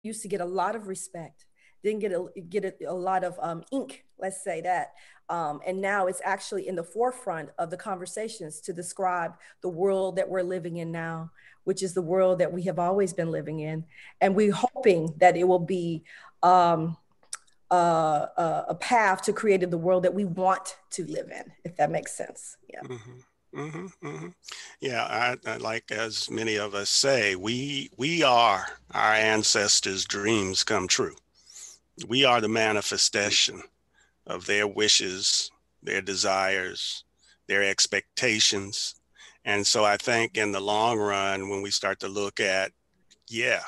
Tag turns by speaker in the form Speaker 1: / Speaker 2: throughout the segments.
Speaker 1: used to get a lot of respect, didn't get a lot of ink, let's say that. And now it's actually in the forefront of the conversations to describe the world that we're living in now, which is the world that we have always been living in. And we're hoping that it will be a path to creating the world that we want to live in, if that makes sense. Yeah.
Speaker 2: Yeah, I like as many of us say, we are our ancestors' dreams come true. We are the manifestation of their wishes, their desires, their expectations. And so I think in the long run, when we start to look at, yeah,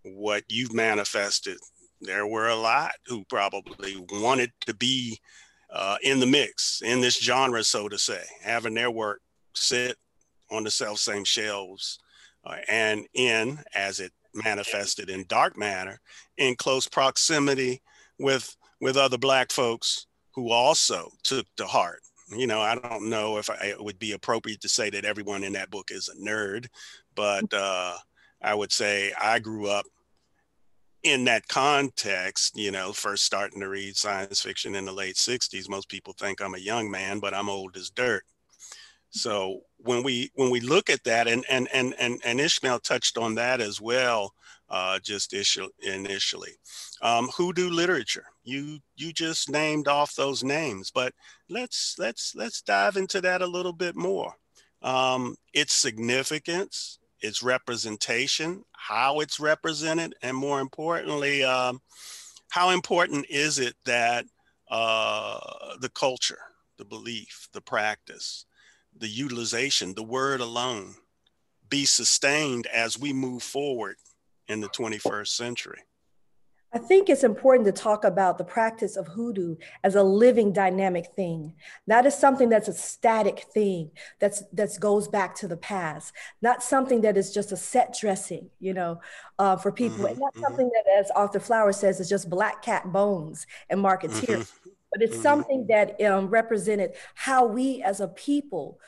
Speaker 2: what you've manifested, there were a lot who probably wanted to be in the mix, in this genre, so to say, having their work sit on the self same shelves and as it manifested in dark matter, in close proximity with other Black folks who also took to heart. You know, I don't know if it would be appropriate to say that everyone in that book is a nerd, but I would say I grew up in that context, you know, first starting to read science fiction in the late 60s. Most people think I'm a young man, but I'm old as dirt. So when we look at that, and Ishmael touched on that as well, initially, hoodoo literature. You just named off those names, but let's dive into that a little bit more. Its significance, its representation, how it's represented, and more importantly, how important is it that the culture, the belief, the practice, the utilization, the word alone be sustained as we move forward in the 21st century?
Speaker 1: I think it's important to talk about the practice of hoodoo as a living dynamic thing, not as something that's a static thing that goes back to the past, not something that is just a set dressing, for people, and not something that, as Arthur Flower says, is just black cat bones and marketeer, but it's something that represented how we as a people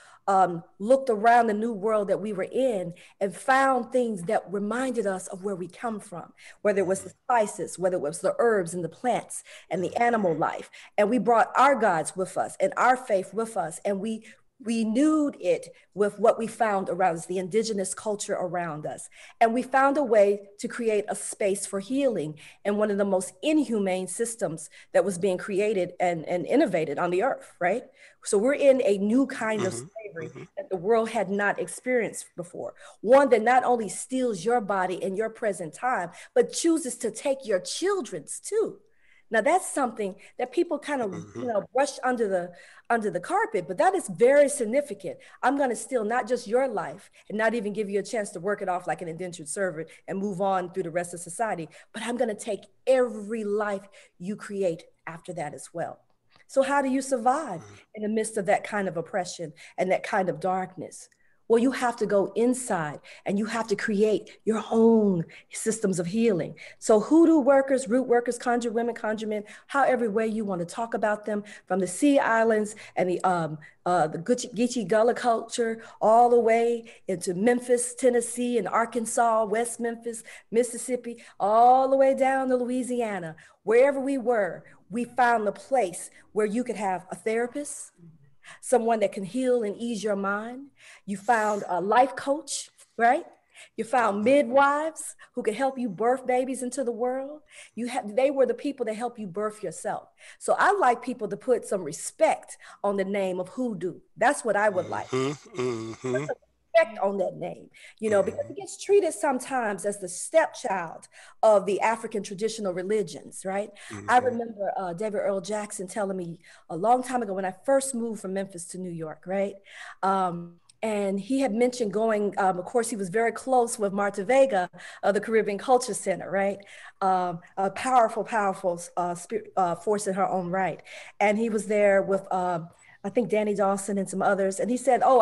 Speaker 1: looked around the new world that we were in and found things that reminded us of where we come from, whether it was the spices, whether it was the herbs and the plants and the animal life. And we brought our gods with us and our faith with us, and we renewed it with what we found around us, the indigenous culture around us. And we found a way to create a space for healing in one of the most inhumane systems that was being created and innovated on the earth, right? So we're in a new kind of slavery that the world had not experienced before. One that not only steals your body in your present time, but chooses to take your children's too. Now that's something that people kind of brush under the carpet, but that is very significant. I'm going to steal not just your life and not even give you a chance to work it off like an indentured servant and move on through the rest of society, but I'm going to take every life you create after that as well. So how do you survive in the midst of that kind of oppression and that kind of darkness? Well, you have to go inside and you have to create your own systems of healing. So hoodoo workers, root workers, conjure women, conjure men, however way you want to talk about them, from the Sea Islands and the Geechee Gullah culture, all the way into Memphis, Tennessee, and Arkansas, West Memphis, Mississippi, all the way down to Louisiana. Wherever we were, we found the place where you could have a therapist, someone that can heal and ease your mind. You found a life coach, right? You found midwives who could help you birth babies into the world. They were the people that help you birth yourself. So I like people to put some respect on the name of hoodoo. That's what I would like. On that name, because it gets treated sometimes as the stepchild of the African traditional religions, right? I remember David Earl Jackson telling me a long time ago when I first moved from Memphis to New York, right? And he had mentioned going, of course, he was very close with Marta Vega of the Caribbean Culture Center, right? A powerful force in her own right. And he was there with I think Danny Dawson and some others. And he said, oh,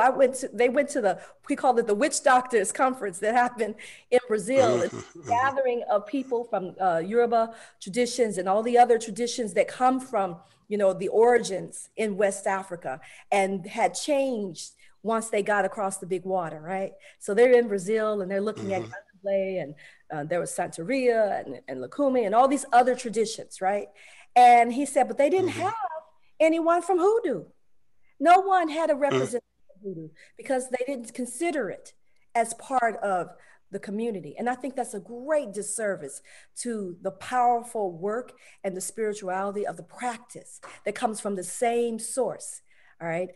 Speaker 1: they went to we called it the Witch Doctors Conference that happened in Brazil. It's a gathering of people from Yoruba traditions and all the other traditions that come from, the origins in West Africa and had changed once they got across the big water, right? So they're in Brazil and they're looking at and there was Santeria and Lukumi and all these other traditions, right? And he said, but they didn't have anyone from hoodoo. No one had a representative of hoodoo because they didn't consider it as part of the community. And I think that's a great disservice to the powerful work and the spirituality of the practice that comes from the same source. All right.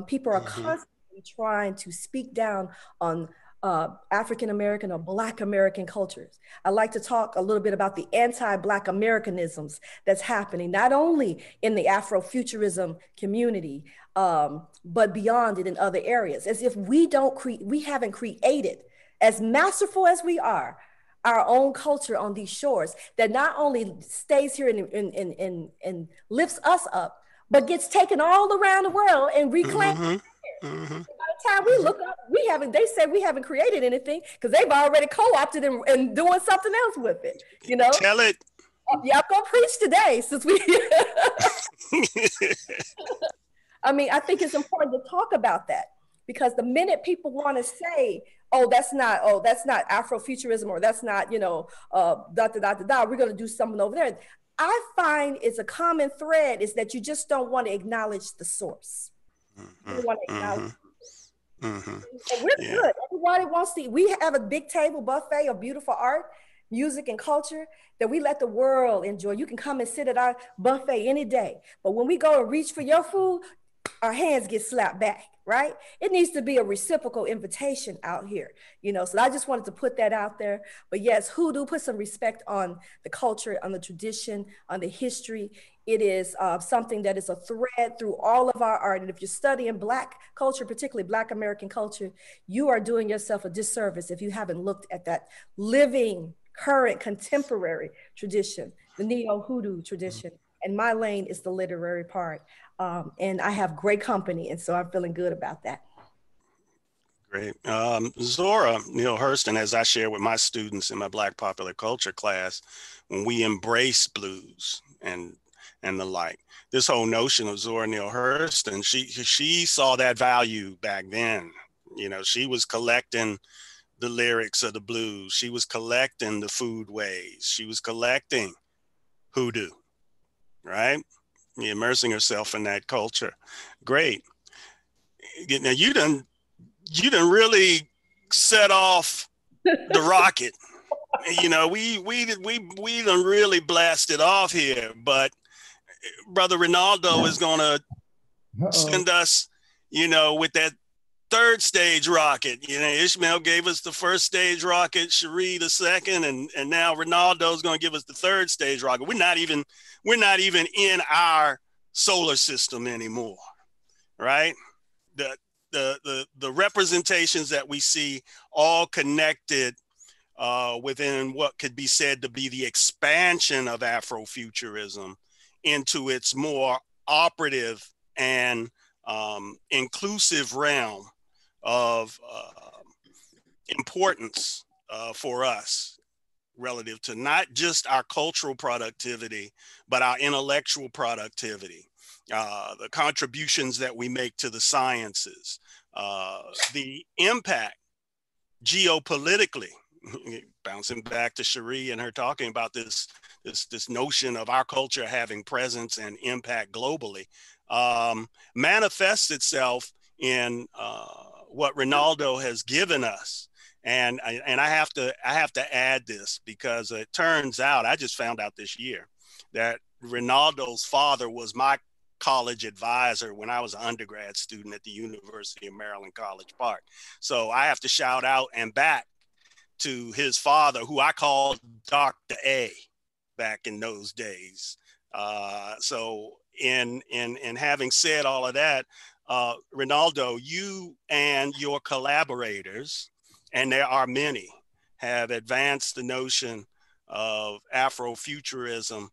Speaker 1: People are constantly trying to speak down on African American or Black American cultures. I like to talk a little bit about the anti-Black Americanisms that's happening, not only in the Afrofuturism community, but beyond it in other areas, as if we haven't created, as masterful as we are, our own culture on these shores that not only stays here and lifts us up, but gets taken all around the world and reclaimed. By the time we look up, they say we haven't created anything because they've already co-opted and doing something else with it, you know?
Speaker 2: Tell it.
Speaker 1: Yeah, I'm gonna preach today since we I mean, I think it's important to talk about that because the minute people want to say, oh, that's not Afrofuturism, or that's not, we're going to do something over there. I find it's a common thread is that you just don't want to acknowledge the source. You don't want to acknowledge and we're good. Everybody wants to, we have a big table buffet of beautiful art, music, and culture that we let the world enjoy. You can come and sit at our buffet any day. But when we go and reach for your food, our hands get slapped back, right? It needs to be a reciprocal invitation out here, so I just wanted to put that out there. But yes, hoodoo, put some respect on the culture, on the tradition, on the history. It is something that is a thread through all of our art. And if you're studying Black culture, particularly Black American culture, you are doing yourself a disservice if you haven't looked at that living, current, contemporary tradition, the neo-hoodoo tradition. And my lane is the literary part. And I have great company, and so I'm feeling good about that.
Speaker 2: Great. Zora Neale Hurston, as I share with my students in my Black popular culture class, when we embrace blues and the like, this whole notion of Zora Neale Hurston, she saw that value back then. She was collecting the lyrics of the blues. She was collecting the foodways. She was collecting hoodoo, right? Immersing herself in that culture. Great. Now you done really set off the rocket. We done really blasted off here, but Brother Ronaldo is gonna send us, with that third stage rocket. Ishmael gave us the first stage rocket, Cherie the second, and now Ronaldo's gonna give us the third stage rocket. We're not even in our solar system anymore, right? The representations that we see all connected within what could be said to be the expansion of Afrofuturism into its more operative and inclusive realm of importance for us relative to not just our cultural productivity, but our intellectual productivity, the contributions that we make to the sciences, the impact geopolitically, bouncing back to Cherie and her talking about this notion of our culture having presence and impact globally, manifests itself in what Ronaldo has given us. And I have to add this because it turns out, I just found out this year that Ronaldo's father was my college advisor when I was an undergrad student at the University of Maryland, College Park. So I have to shout out and back to his father, who I called Dr. A back in those days. So in having said all of that, Ronaldo, you and your collaborators, and there are many, have advanced the notion of Afrofuturism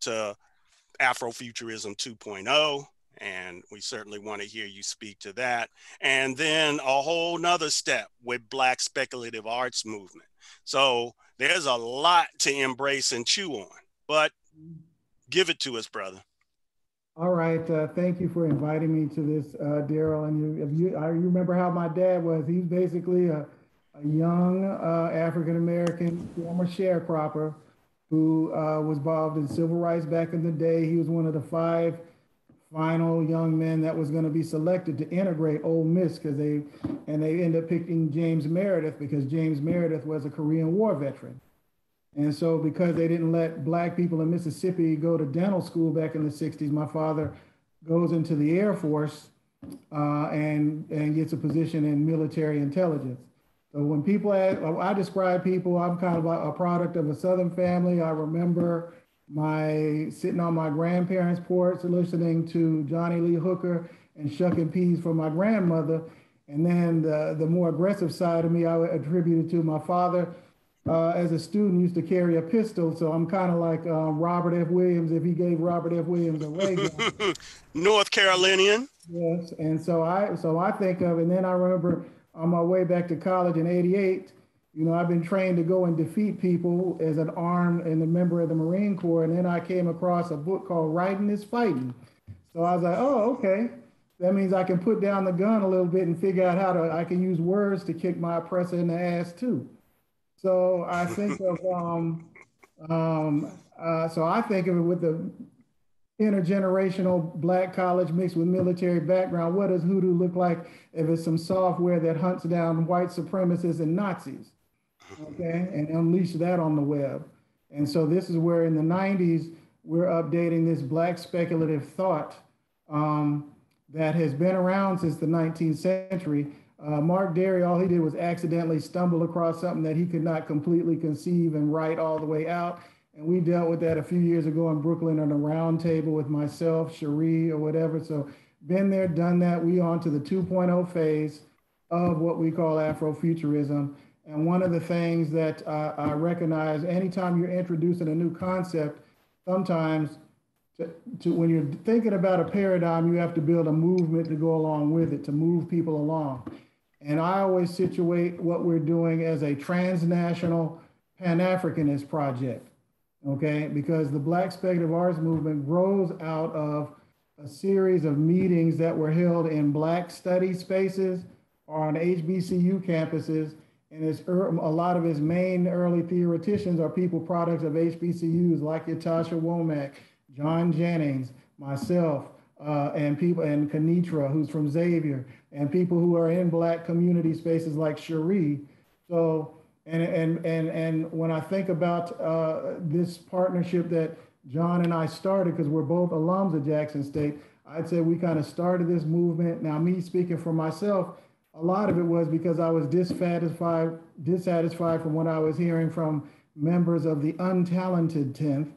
Speaker 2: to Afrofuturism 2.0, and we certainly want to hear you speak to that. And then a whole nother step with Black speculative arts movement. So there's a lot to embrace and chew on, but give it to us, brother.
Speaker 3: All right, thank you for inviting me to this, Daryl. And you remember how my dad was. He's basically a a young African-American former sharecropper who was involved in civil rights back in the day. He was one of the 5 final young men that was going to be selected to integrate Ole Miss because they ended up picking James Meredith because James Meredith was a Korean War veteran. And so because they didn't let Black people in Mississippi go to dental school back in the 60s, my father goes into the Air Force and gets a position in military intelligence. So when people ask, I describe people, I'm kind of a product of a Southern family. I remember sitting on my grandparents' porch listening to Johnny Lee Hooker and shucking peas for my grandmother. And then the more aggressive side of me, I would attribute it to my father. As a student, used to carry a pistol, so I'm kind of like Robert F. Williams if he gave Robert F. Williams a ray gun.
Speaker 2: North Carolinian.
Speaker 3: Yes, and so I think of, and then I remember on my way back to college in '88, you know, I've been trained to go and defeat people as an armed and a member of the Marine Corps, and then I came across a book called Writing is Fighting. So I was like, oh, okay. That means I can put down the gun a little bit and figure out I can use words to kick my oppressor in the ass too. So I think of, so I think of it with the intergenerational Black college mixed with military background. What does hoodoo look like if it's some software that hunts down white supremacists and Nazis, okay, and unleash that on the web? And so this is where in the 90s, we're updating this Black speculative thought that has been around since the 19th century. Mark Derry, all he did was accidentally stumble across something that he could not completely conceive and write all the way out. And we dealt with that a few years ago in Brooklyn on a round table with myself, Cherie, or whatever. So been there, done that. We on to the 2.0 phase of what we call Afrofuturism. And one of the things that I recognize anytime you're introducing a new concept, sometimes when you're thinking about a paradigm, you have to build a movement to go along with it, to move people along. And I always situate what we're doing as a transnational Pan-Africanist project, okay? Because the Black Speculative Arts movement grows out of a series of meetings that were held in Black study spaces or on HBCU campuses. And a lot of its main early theoreticians are people products of HBCUs like Yatasha Womack, John Jennings, myself, and Kenitra, who's from Xavier, and people who are in Black community spaces like Cherie. So, and when I think about this partnership that John and I started, because we're both alums of Jackson State, I'd say we kind of started this movement. Now, me speaking for myself, a lot of it was because I was dissatisfied from what I was hearing from members of the untalented 10th,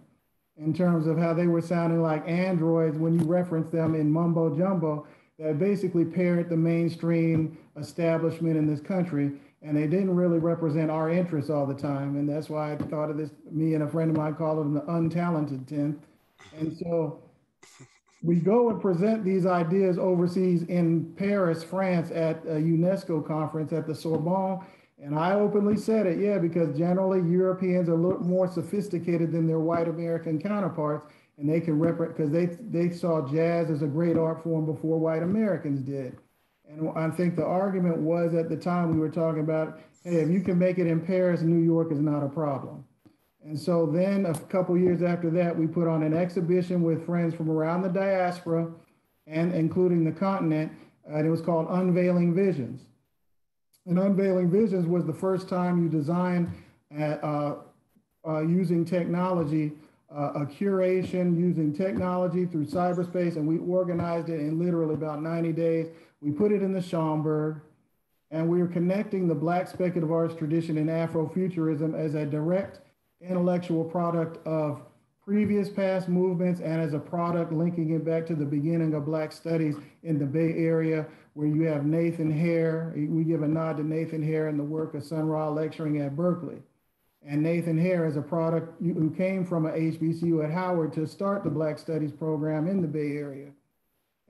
Speaker 3: in terms of how they were sounding like androids when you reference them in mumbo jumbo that basically parrot the mainstream establishment in this country. And they didn't really represent our interests all the time. And that's why I thought of this, me and a friend of mine called them the untalented 10th. And so we go and present these ideas overseas in Paris, France at a UNESCO conference at the Sorbonne. And I openly said it, yeah, because generally Europeans are a little more sophisticated than their white American counterparts, and they can because they saw jazz as a great art form before white Americans did. And I think the argument was at the time we were talking about, hey, if you can make it in Paris, New York is not a problem. And so then a couple years after that, we put on an exhibition with friends from around the diaspora and including the continent, and it was called Unveiling Visions. And Unveiling Visions was the first time you designed using technology, a curation using technology through cyberspace, and we organized it in literally about 90 days. We put it in the Schomburg, and we were connecting the Black speculative arts tradition and Afrofuturism as a direct intellectual product of previous past movements and as a product linking it back to the beginning of Black studies in the Bay Area, where you have Nathan Hare. We give a nod to Nathan Hare and the work of Sun Ra lecturing at Berkeley. And Nathan Hare is a product who came from an HBCU at Howard to start the Black Studies program in the Bay Area.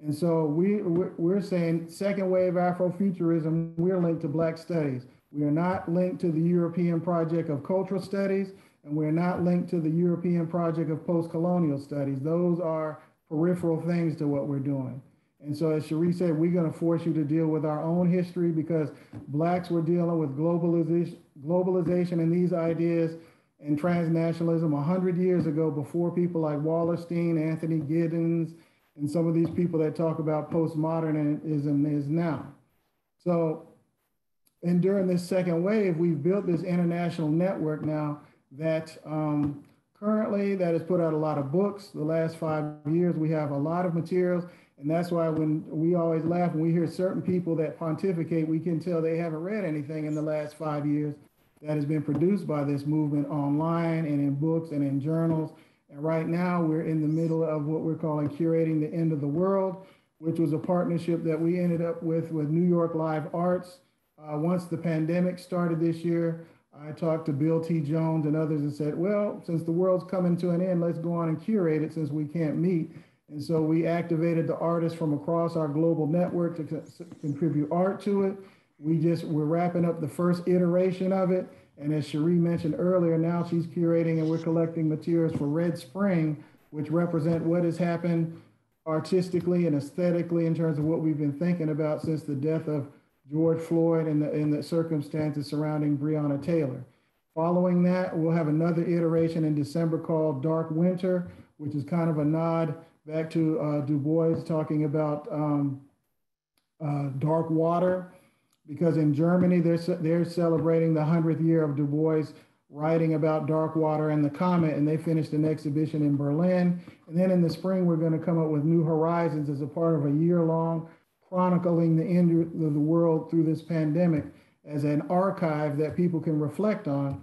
Speaker 3: And so we're saying second wave Afrofuturism, we're linked to Black studies. We are not linked to the European project of cultural studies, and we're not linked to the European project of post-colonial studies. Those are peripheral things to what we're doing. And so as Cherie said, we're going to force you to deal with our own history because Blacks were dealing with globalization and these ideas and transnationalism 100 years ago before people like Wallerstein, Anthony Giddens, and some of these people that talk about postmodernism is now. So, and during this second wave, we've built this international network now that currently that has put out a lot of books. The last 5 years, we have a lot of materials. And that's why when we always laugh when we hear certain people that pontificate, we can tell they haven't read anything in the last 5 years that has been produced by this movement online and in books and in journals. And right now we're in the middle of what we're calling Curating the End of the World, which was a partnership that we ended up with New York Live Arts. Once the pandemic started this year, I talked to Bill T. Jones and others and said, well, since the world's coming to an end, let's go on and curate it since we can't meet. And so we activated the artists from across our global network to contribute art to it. We're wrapping up the first iteration of it. And as Cherie mentioned earlier, now she's curating and we're collecting materials for Red Spring, which represent what has happened artistically and aesthetically in terms of what we've been thinking about since the death of George Floyd and the circumstances surrounding Breonna Taylor. Following that, we'll have another iteration in December called Dark Winter, which is kind of a nod back to Du Bois talking about dark water, because in Germany, they're celebrating the 100th year of Du Bois writing about dark water and the comet, and they finished an exhibition in Berlin. And then in the spring, we're going to come up with New Horizons as a part of a year-long chronicling the end of the world through this pandemic as an archive that people can reflect on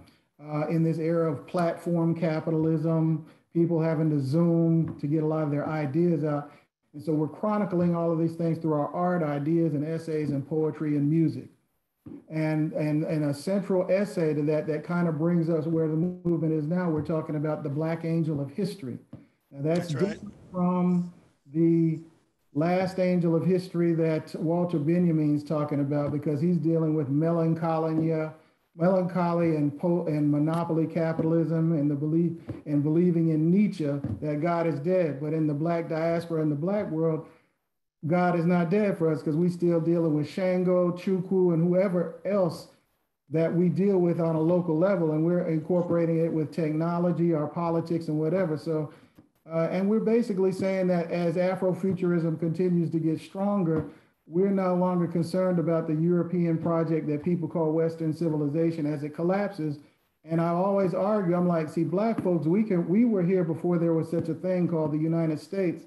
Speaker 3: in this era of platform capitalism, people having to Zoom to get a lot of their ideas out. And so we're chronicling all of these things through our art, ideas, and essays, and poetry and music. And a central essay to that kind of brings us where the movement is now. We're talking about the Black Angel of History. Now that's different from the last angel of history that Walter Benjamin's talking about, because he's dealing with melancholy and monopoly capitalism and the belief and believing in Nietzsche that God is dead. But in the Black diaspora and the Black world, God is not dead for us because we still dealing with Shango, Chukwu, and whoever else that we deal with on a local level, and we're incorporating it with technology, our politics, and whatever. So, and we're basically saying that as Afrofuturism continues to get stronger, we're no longer concerned about the European project that people call Western civilization as it collapses. And I always argue, I'm like, see, Black folks, we were here before there was such a thing called the United States.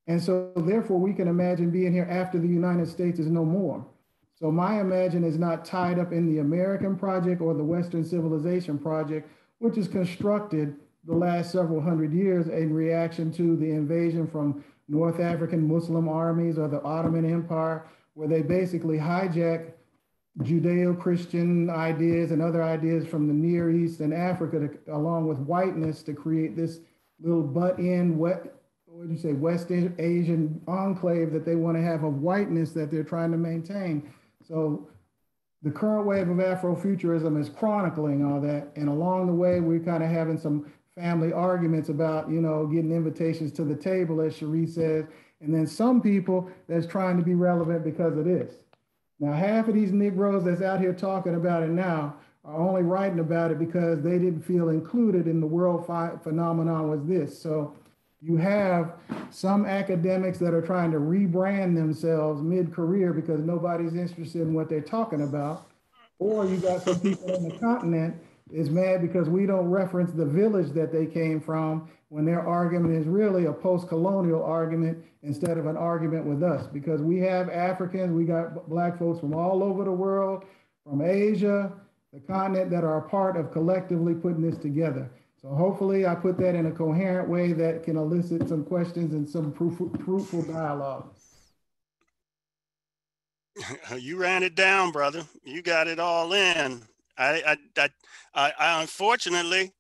Speaker 3: And so therefore we can imagine being here after the United States is no more. So my imagine is not tied up in the American project or the Western civilization project, which is constructed the last several hundred years in reaction to the invasion from North African Muslim armies or the Ottoman Empire, where they basically hijack Judeo-Christian ideas and other ideas from the Near East and Africa along with whiteness to create this little butt-in, West Asian enclave that they want to have of whiteness that they're trying to maintain. So the current wave of Afrofuturism is chronicling all that. And along the way, we're kind of having some family arguments about, getting invitations to the table, as Cherie says, and then some people that's trying to be relevant because of this. Now, half of these Negroes that's out here talking about it now are only writing about it because they didn't feel included in the world phenomenon was this. So you have some academics that are trying to rebrand themselves mid-career because nobody's interested in what they're talking about. Or you got some people on the continent is mad because we don't reference the village that they came from when their argument is really a post-colonial argument instead of an argument with us. Because we have Africans, we got Black folks from all over the world, from Asia, the continent, that are a part of collectively putting this together. So hopefully I put that in a coherent way that can elicit some questions and some fruitful dialogue.
Speaker 2: You ran it down, brother. You got it all in. I unfortunately,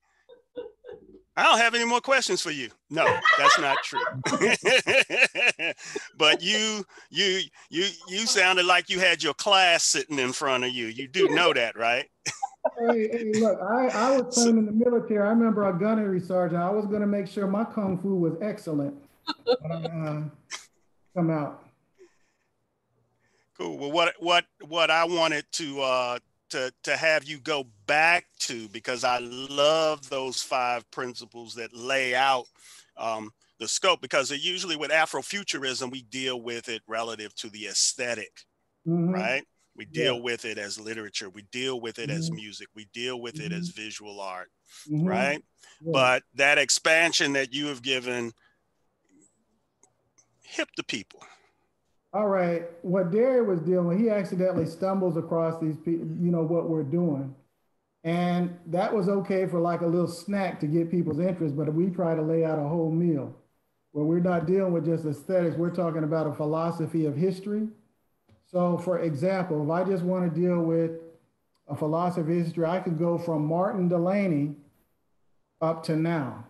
Speaker 2: I don't have any more questions for you. No, that's not true. But you sounded like you had your class sitting in front of you. You do know that, right?
Speaker 3: Hey, look, I was trained in the military. I remember a gunnery sergeant. I was going to make sure my kung fu was excellent when I come out.
Speaker 2: Cool. Well, what I wanted to have you go back to, because I love those 5 principles that lay out the scope, because usually with Afrofuturism, we deal with it relative to the aesthetic, right? We
Speaker 3: Yeah.
Speaker 2: deal with it as literature. We deal with it as music. We deal with it as visual art, right?
Speaker 3: Yeah.
Speaker 2: But that expansion that you have given, hip the people.
Speaker 3: All right. What Derry was dealing with, he accidentally stumbles across these people, you know, what we're doing. And that was okay for like a little snack to get people's interest, but we try to lay out a whole meal where we're not dealing with just aesthetics, we're talking about a philosophy of history. So for example, if I just want to deal with a philosophy of history, I could go from Martin Delaney up to now,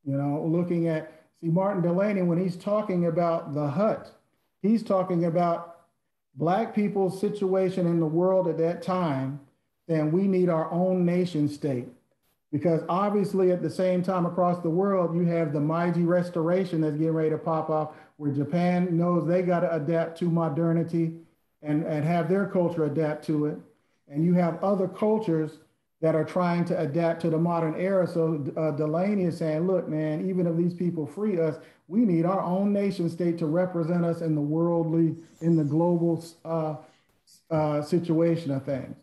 Speaker 3: you know, looking at, see, Martin Delaney, when he's talking about the hut, he's talking about Black people's situation in the world at that time, then we need our own nation state. Because obviously at the same time across the world, you have the Meiji Restoration that's getting ready to pop off, where Japan knows they got to adapt to modernity and have their culture adapt to it. And you have other cultures that are trying to adapt to the modern era. So Delaney is saying, look, man, even if these people free us, we need our own nation state to represent us in the worldly, in the global situation of things.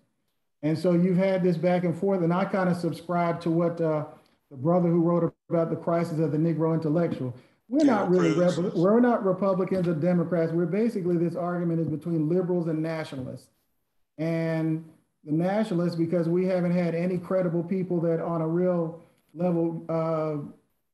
Speaker 3: And so you've had this back and forth, and I kind of subscribe to what the brother who wrote about the crisis of the Negro intellectual. We're not really, we're not Republicans or Democrats. We're basically, this argument is between liberals and nationalists. And the nationalists, because we haven't had any credible people that on a real level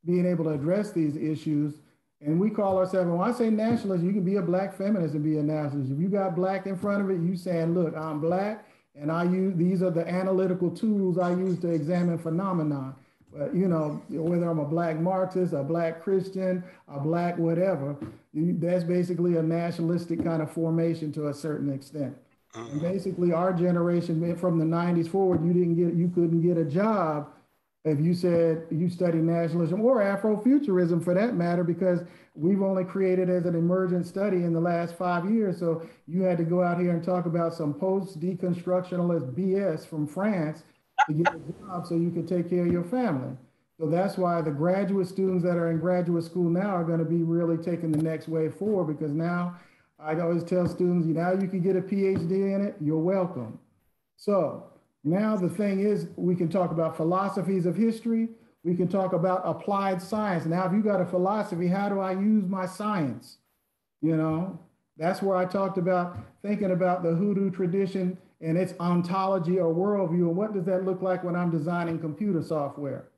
Speaker 3: being able to address these issues. And we call ourselves, when I say nationalist, you can be a Black feminist and be a nationalist. If you got Black in front of it, you saying, look, I'm Black and I use, these are the analytical tools I use to examine phenomena. But, you know, whether I'm a Black Marxist, a Black Christian, a Black whatever, that's basically a nationalistic kind of formation to a certain extent. And basically our generation from the 90s forward, you couldn't get a job if you said you study nationalism or Afrofuturism for that matter, because we've only created as an emergent study in the last 5 years. So you had to go out here and talk about some post-deconstructionalist BS from France to get a job so you could take care of your family. So that's why the graduate students that are in graduate school now are going to be really taking the next wave forward, because now I always tell students, now you can get a PhD in it, you're welcome. So now the thing is, we can talk about philosophies of history, we can talk about applied science. Now, if you got a philosophy, how do I use my science? You know, that's where I talked about thinking about the hoodoo tradition and its ontology or worldview, and what does that look like when I'm designing computer software?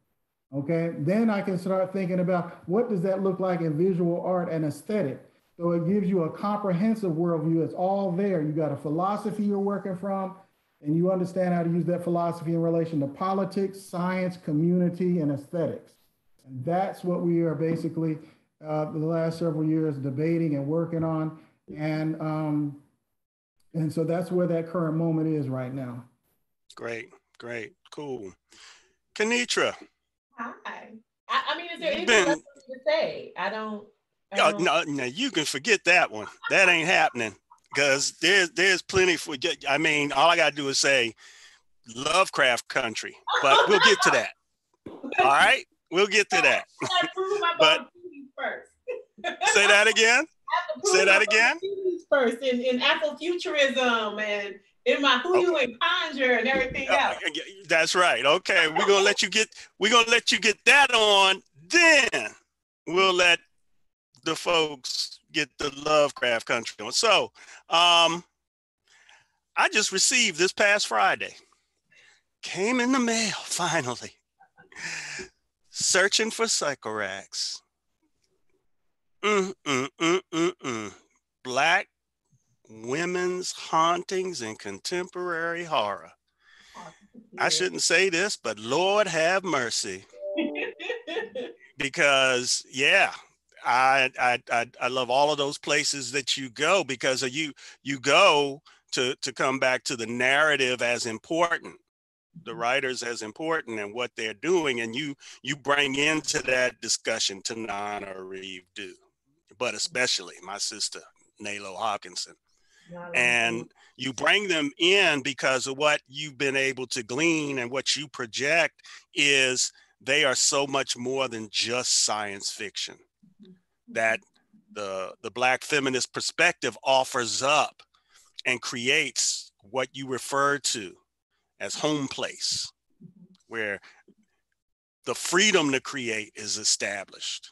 Speaker 3: Okay, then I can start thinking about what does that look like in visual art and aesthetic. So it gives you a comprehensive worldview. It's all there. You got a philosophy you're working from, and you understand how to use that philosophy in relation to politics, science, community, and aesthetics. And that's what we are basically the last several years debating and working on. And so that's where that current moment is right now.
Speaker 2: Great, great, cool. Kenitra.
Speaker 4: Hi. I mean, is there anything else to say? I don't.
Speaker 2: No, you can forget that one. That ain't happening, because there's plenty for. I mean, all I gotta do is say Lovecraft Country, but we'll get to that. All right, we'll get to that. But first. Say that again. Say that again.
Speaker 4: First, in Afrofuturism and in my hoodoo and conjure and everything else.
Speaker 2: That's right. Okay, we're gonna let you get that on. Then we'll let the folks get the Lovecraft Country on. So I just received this past Friday, came in the mail finally, Searching for Sycorax. Black women's hauntings in contemporary horror. I shouldn't say this, but Lord have mercy. Because yeah, I love all of those places that you go, because you go to come back to the narrative as important, the writers as important, and what they're doing, and you bring into that discussion Tanana Reeve do, but especially my sister Nalo Hawkinson. And you bring them in because of what you've been able to glean, and what you project is they are so much more than just science fiction that the Black feminist perspective offers up and creates what you refer to as home place, where the freedom to create is established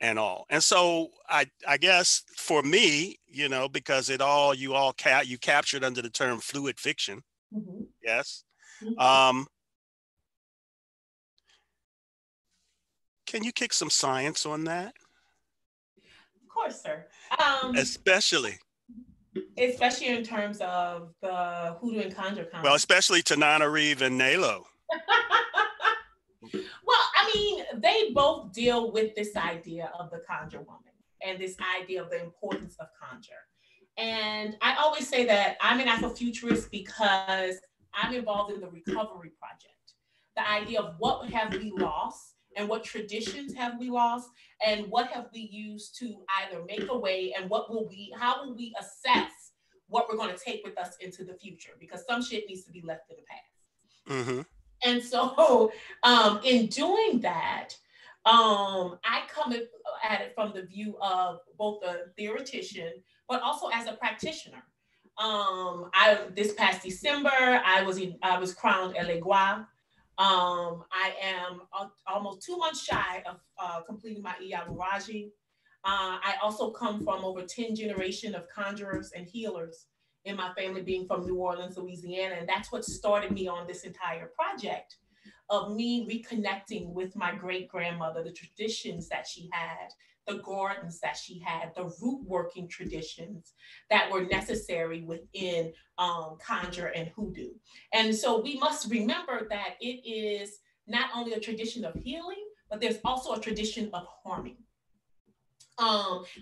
Speaker 2: and all. And so I guess for me, you know, because you captured under the term fluid fiction. Yes. Can you kick some science on that?
Speaker 4: Of course, sir.
Speaker 2: Especially
Speaker 4: in terms of the hoodoo and conjure concept.
Speaker 2: Well, especially Tanana Reeve and Nalo.
Speaker 4: Well, I mean, they both deal with this idea of the conjure woman and this idea of the importance of conjure. And I always say that I'm an Afrofuturist because I'm involved in the recovery project. The idea of what have we lost and what traditions have we lost and what have we used to either make away, and how will we assess what we're going to take with us into the future, because some shit needs to be left in the past.
Speaker 2: Mm-hmm.
Speaker 4: And so in doing that, I come at it from the view of both a theoretician, but also as a practitioner. This past December, I was crowned Elegua. I am almost 2 months shy of completing my Iyawaraji. I also come from over 10 generations of conjurers and healers in my family, being from New Orleans, Louisiana. And that's what started me on this entire project of me reconnecting with my great-grandmother, the traditions that she had, the gardens that she had, the root working traditions that were necessary within conjure and hoodoo. And so we must remember that it is not only a tradition of healing, but there's also a tradition of harming.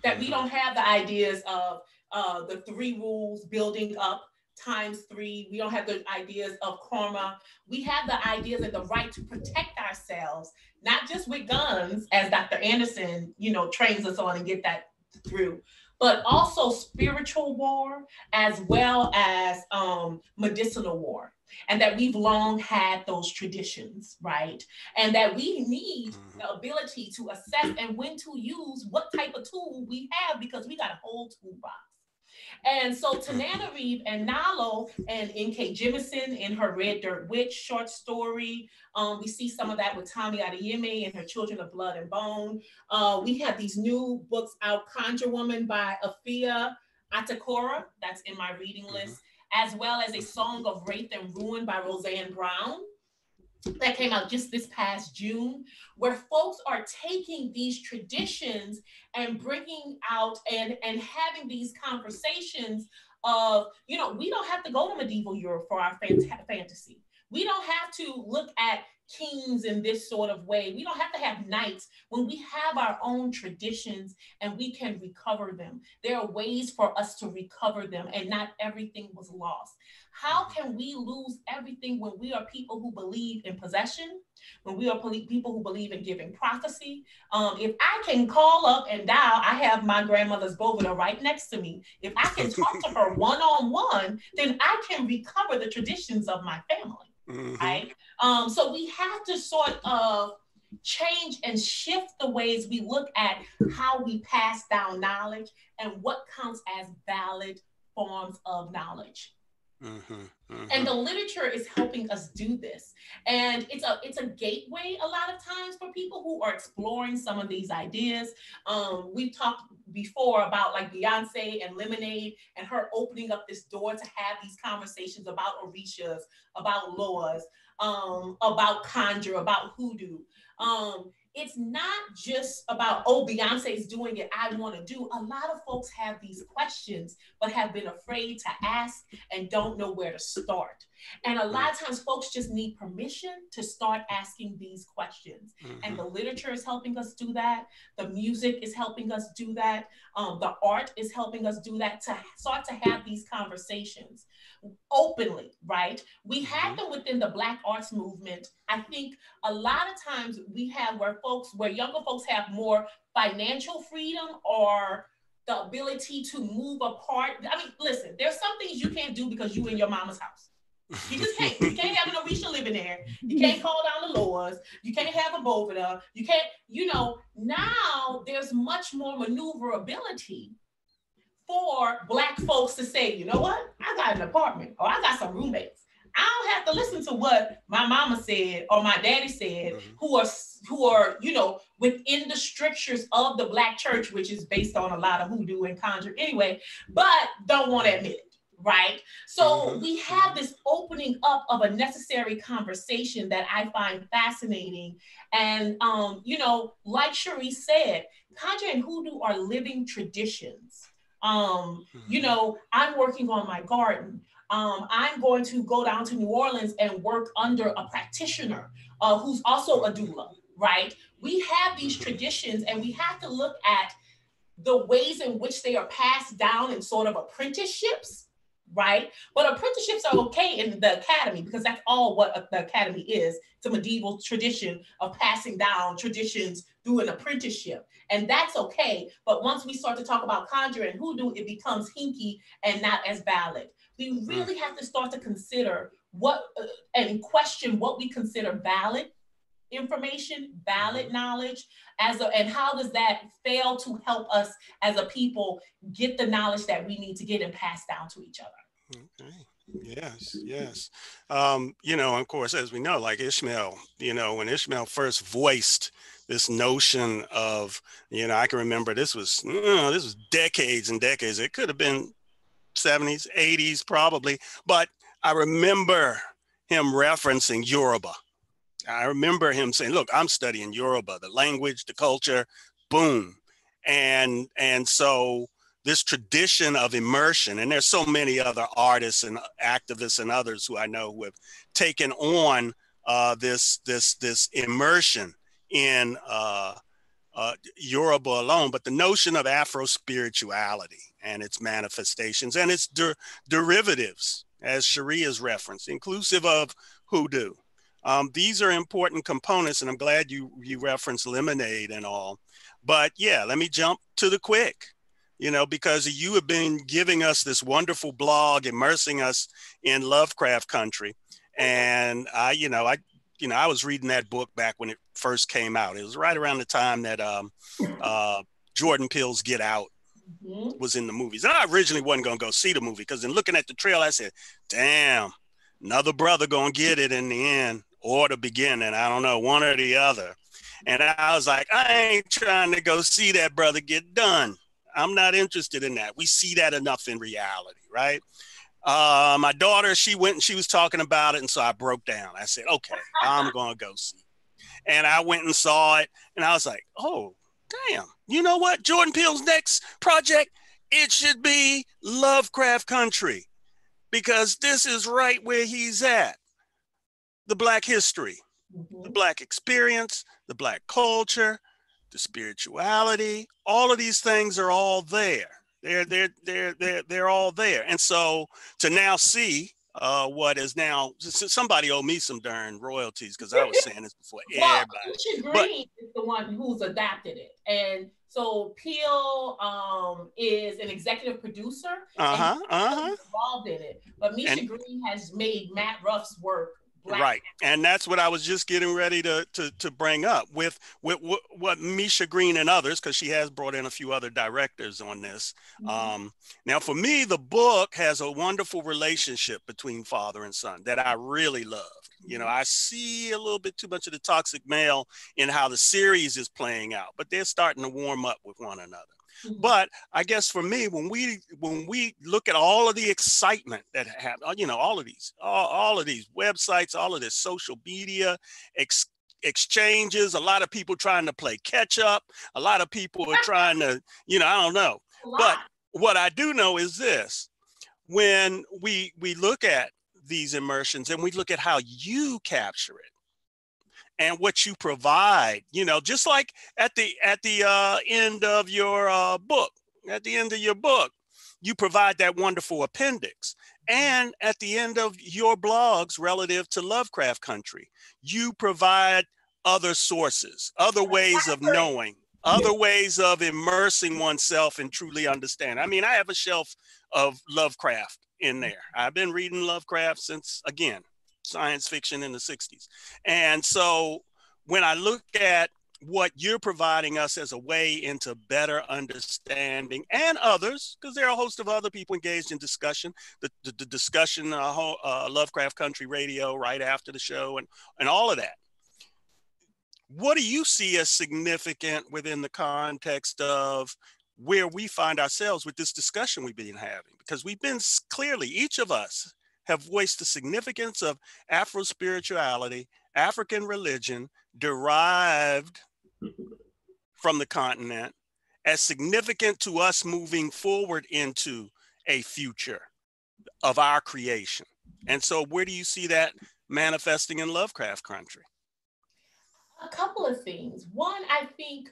Speaker 4: That we don't have the ideas of the 3 rules, building up ×3. We don't have the ideas of karma. We have the ideas and the right to protect ourselves, not just with guns, as Dr. Anderson, trains us on and get that through, but also spiritual war as well as medicinal war. And that we've long had those traditions, right? And that we need the ability to assess and when to use what type of tool we have, because we got a whole toolbox. And so Tanana Reeve and Nalo and N.K. Jemisin in her Red Dirt Witch short story. We see some of that with Tommy Adeyemi and her Children of Blood and Bone. We have these new books out, Conjure Woman by Afia Atakora, that's in my reading list, as well as A Song of Wraith and Ruin by Roseanne Brown. That came out just this past June, where folks are taking these traditions and bringing out and having these conversations of, we don't have to go to medieval Europe for our fantasy. We don't have to look at kings in this sort of way. We don't have to have knights when we have our own traditions and we can recover them. There are ways for us to recover them, and not everything was lost. How can we lose everything when we are people who believe in possession, when we are people who believe in giving prophecy? If I can call up and dial, I have my grandmother's Bovida right next to me. If I can talk to her one-on-one, then I can recover the traditions of my family, right? So we have to sort of change and shift the ways we look at how we pass down knowledge and what counts as valid forms of knowledge. And the literature is helping us do this. And it's a gateway a lot of times for people who are exploring some of these ideas. We've talked before about like Beyonce and Lemonade and her opening up this door to have these conversations about orishas, about laws, about conjure, about hoodoo. It's not just about, Beyonce's doing it, I want to do. A lot of folks have these questions, but have been afraid to ask and don't know where to start. And a lot of times folks just need permission to start asking these questions. And the literature is helping us do that. The music is helping us do that. The art is helping us do that, to start to have these conversations openly, right? We have them within the Black arts movement. I think a lot of times we have where younger folks have more financial freedom, or the ability to move apart. I mean, listen, there's some things you can't do because you in your mama's house. You just can't. You can't have an Orisha living there. You can't call down the laws. You can't have a Bovida. You can't, now there's much more maneuverability for Black folks to say, you know what? I got an apartment or I got some roommates. I don't have to listen to what my mama said or my daddy said, who are, within the strictures of the Black church, which is based on a lot of hoodoo and conjure anyway, but don't want to admit it. Right. So we have this opening up of a necessary conversation that I find fascinating. And, like Cherie said, conjure and hoodoo are living traditions. I'm working on my garden. I'm going to go down to New Orleans and work under a practitioner who's also a doula, right? We have these traditions and we have to look at the ways in which they are passed down in sort of apprenticeships, right? But apprenticeships are okay in the academy because that's all what the academy is. It's a medieval tradition of passing down traditions through an apprenticeship. And that's okay. But once we start to talk about conjure and hoodoo, it becomes hinky and not as valid. We really have to start to consider and question what we consider valid information, valid knowledge, and how does that fail to help us as a people get the knowledge that we need to get and pass down to each other.
Speaker 2: Okay. Yes. Of course, as we know, like Ishmael, when Ishmael first voiced this notion of, I can remember this was decades and decades. It could have been 70s, 80s, probably, but I remember him referencing Yoruba. I remember him saying, look, I'm studying Yoruba, the language, the culture, boom. And so this tradition of immersion, and there's so many other artists and activists and others who I know who have taken on this immersion in Yoruba alone, but the notion of Afro spirituality and its manifestations and its derivatives, as Cherie has referenced, inclusive of hoodoo. These are important components, and I'm glad you referenced Lemonade and all. But yeah, let me jump to the quick, because you have been giving us this wonderful blog, immersing us in Lovecraft country. And I was reading that book back when it first came out. It was right around the time that Jordan Peele's Get Out was in the movies. And I originally wasn't going to go see the movie because in looking at the trailer, I said, damn, another brother going to get it in the end or the beginning. I don't know, one or the other. And I was like, I ain't trying to go see that brother get done. I'm not interested in that. We see that enough in reality, right? My daughter, she went and she was talking about it. And so I broke down. I said, okay, I'm going to go see it. And I went and saw it. And I was like, oh, damn. You know what? Jordan Peele's next project, it should be Lovecraft Country, because this is right where he's at. The Black history, the Black experience, the Black culture, the spirituality, all of these things are all there. They're all there. And so to now see what is now, somebody owe me some darn royalties because I was saying this before everybody.
Speaker 4: Misha Green is the one who's adapted it. And so Peele is an executive producer and involved in it. But Misha Green has made Matt Ruff's work Black.
Speaker 2: Right. And that's what I was just getting ready to bring up with what Misha Green and others, because she has brought in a few other directors on this. Now, for me, the book has a wonderful relationship between father and son that I really love. I see a little bit too much of the toxic male in how the series is playing out, but they're starting to warm up with one another. But I guess for me, when we look at all of the excitement that happened, all of these websites, all of this social media exchanges, a lot of people trying to play catch up, a lot of people are trying to, I don't know. But what I do know is this: when we look at these immersions and we look at how you capture it and what you provide, just like at the end of your book, you provide that wonderful appendix. And at the end of your blogs relative to Lovecraft Country, you provide other sources, other ways of knowing. other ways of immersing oneself and truly understand. I mean, I have a shelf of Lovecraft in there. I've been reading Lovecraft since, again, science fiction in the 60s. And so when I look at what you're providing us as a way into better understanding, and others, because there are a host of other people engaged in discussion, the discussion, Lovecraft Country Radio right after the show, and all of that. What do you see as significant within the context of where we find ourselves with this discussion we've been having? Because we've been clearly, each of us have voiced the significance of Afro spirituality, African religion derived from the continent as significant to us moving forward into a future of our creation. And so where do you see that manifesting in Lovecraft Country?
Speaker 4: A couple of things. One, I think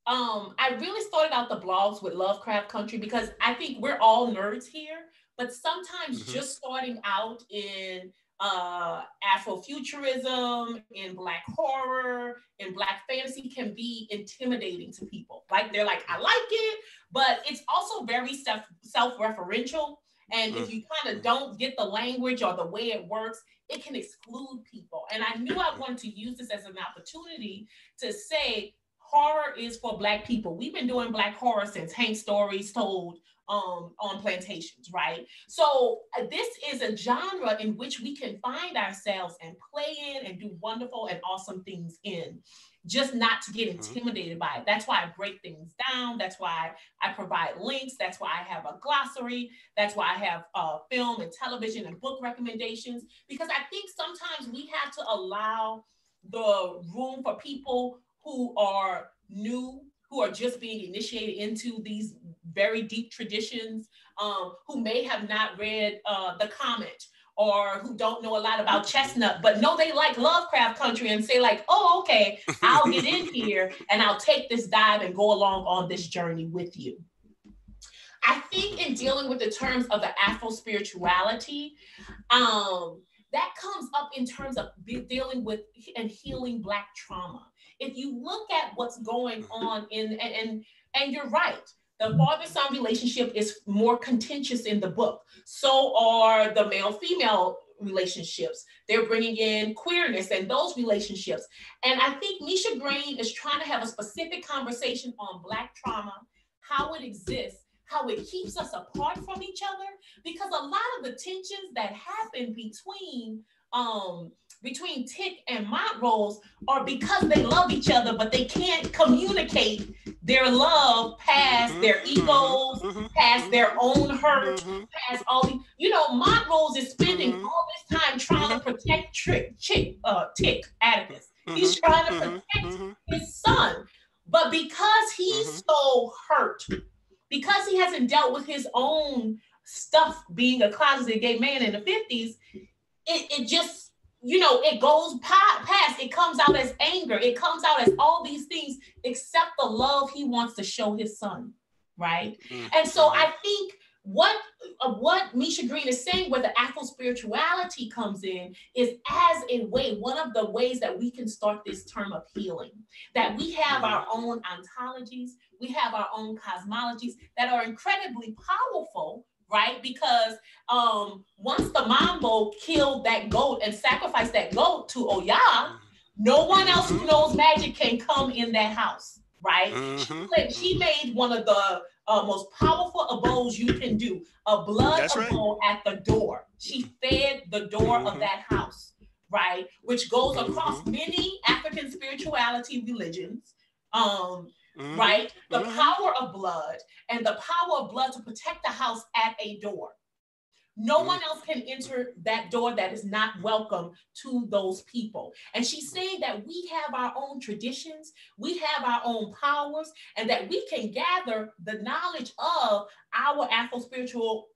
Speaker 4: I really started out the blogs with Lovecraft Country because I think we're all nerds here, but sometimes just starting out in Afrofuturism, in Black horror, in Black fantasy can be intimidating to people. Like they're like, I like it, but it's also very self-referential. And if you kind of don't get the language or the way it works, it can exclude people. And I knew I wanted to use this as an opportunity to say, horror is for Black people. We've been doing Black horror since Hank Stories told on plantations, right? So this is a genre in which we can find ourselves and play in and do wonderful and awesome things in, just not to get intimidated by it. That's why I break things down. That's why I provide links. That's why I have a glossary. That's why I have film and television and book recommendations, because I think sometimes we have to allow the room for people who are new, who are just being initiated into these very deep traditions, who may have not read The Comet, or who don't know a lot about Chestnut, but know they like Lovecraft Country and say like, oh, okay, I'll get in here and I'll take this dive and go along on this journey with you. I think in dealing with the terms of the Afro spirituality, that comes up in terms of dealing with and healing Black trauma. If you look at what's going on and you're right, the father-son relationship is more contentious in the book. So are the male-female relationships. They're bringing in queerness and those relationships. And I think Misha Green is trying to have a specific conversation on Black trauma, how it exists, how it keeps us apart from each other, because a lot of the tensions that happen between Tick and Montrose are because they love each other, but they can't communicate their love past their egos, past their own hurt, past all the, Montrose is spending all this time trying to protect Tick, Atticus. He's trying to protect his son, but because he's so hurt, because he hasn't dealt with his own stuff being a closeted gay man in the 50s, it just, it goes past, it comes out as anger, it comes out as all these things except the love he wants to show his son, right? And so I think what Misha Green is saying, where the Afro spirituality comes in, is as a way, one of the ways that we can start this term of healing, that we have our own ontologies, we have our own cosmologies that are incredibly powerful, right? Because once the Mambo killed that goat and sacrificed that goat to Oya, no one else who knows magic can come in that house, right? She made one of the most powerful abodes you can do, a blood abode at the door. She fed the door of that house, right? Which goes across many African spirituality religions, right? The power of blood, and the power of blood to protect the house at a door. No one else can enter that door that is not welcome to those people. And she's saying that we have our own traditions, we have our own powers, and that we can gather the knowledge of our Afro-spiritual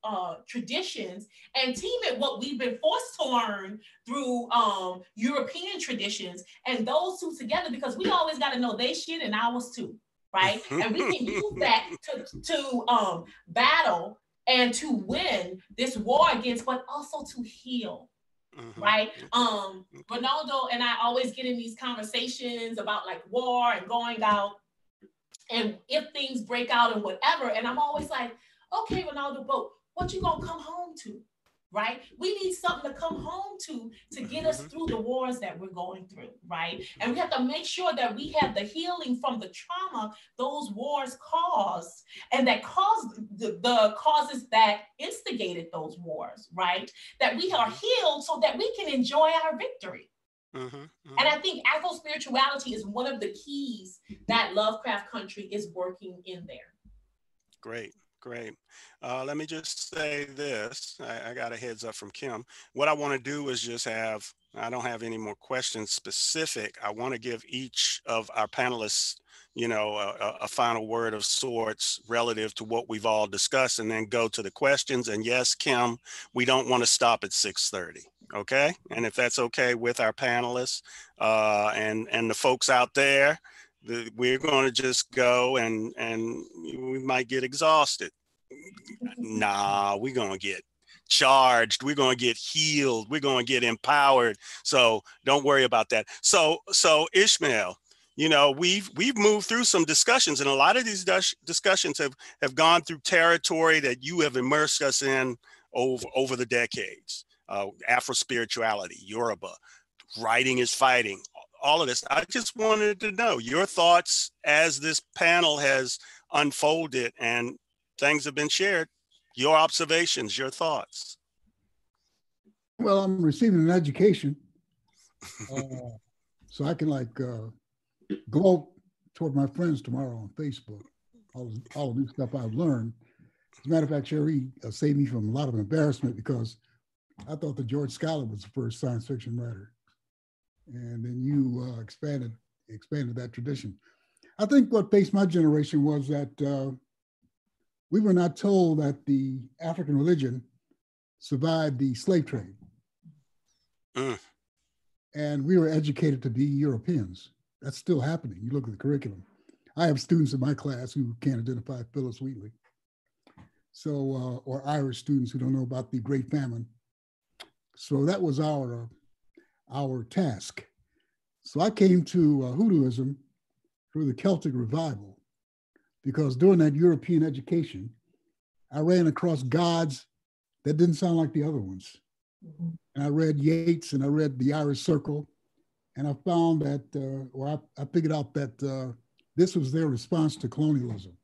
Speaker 4: traditions and team it what we've been forced to learn through European traditions, and those two together, because we always got to know they shit and ours too, right? And we can use that to battle and to win this war against, but also to heal, right? Ronaldo and I always get in these conversations about like war and going out and if things break out and whatever, and I'm always like, okay, Ronaldo, but what you gonna come home to? Right? We need something to come home to get us through the wars that we're going through, right? And we have to make sure that we have the healing from the trauma those wars caused, and that caused the causes that instigated those wars, right? That we are healed so that we can enjoy our victory. And I think Afro spirituality is one of the keys that Lovecraft Country is working in there.
Speaker 2: Great. Great. Let me just say this. I got a heads up from Kim. What I want to do is just have, I don't have any more questions specific. I want to give each of our panelists, you know, a final word of sorts relative to what we've all discussed, and then go to the questions. And yes, Kim, we don't want to stop at 6:30. Okay. And if that's okay with our panelists and the folks out there, we're going to just go and we might get exhausted. Nah, we're going to get charged. We're going to get healed. We're going to get empowered. So don't worry about that. So Ishmael, you know, we've moved through some discussions, and a lot of these discussions have gone through territory that you have immersed us in over the decades. Afro spirituality, Yoruba, writing is fighting, all of this. I just wanted to know your thoughts as this panel has unfolded and things have been shared, your observations, your thoughts.
Speaker 5: Well, I'm receiving an education, so I can like go toward my friends tomorrow on Facebook, all of this stuff I've learned. As a matter of fact, Sherry saved me from a lot of embarrassment, because I thought that George Schuyler was the first science fiction writer. And then you expanded that tradition. I think what faced my generation was that we were not told that the African religion survived the slave trade. And we were educated to be Europeans. That's still happening. You look at the curriculum. I have students in my class who can't identify Phyllis Wheatley. So, or Irish students who don't know about the Great Famine. So that was our task. So I came to Hoodooism through the Celtic revival, because during that European education, I ran across gods that didn't sound like the other ones. And I read Yeats and I read the Irish Circle, and I found that, I figured out that this was their response to colonialism.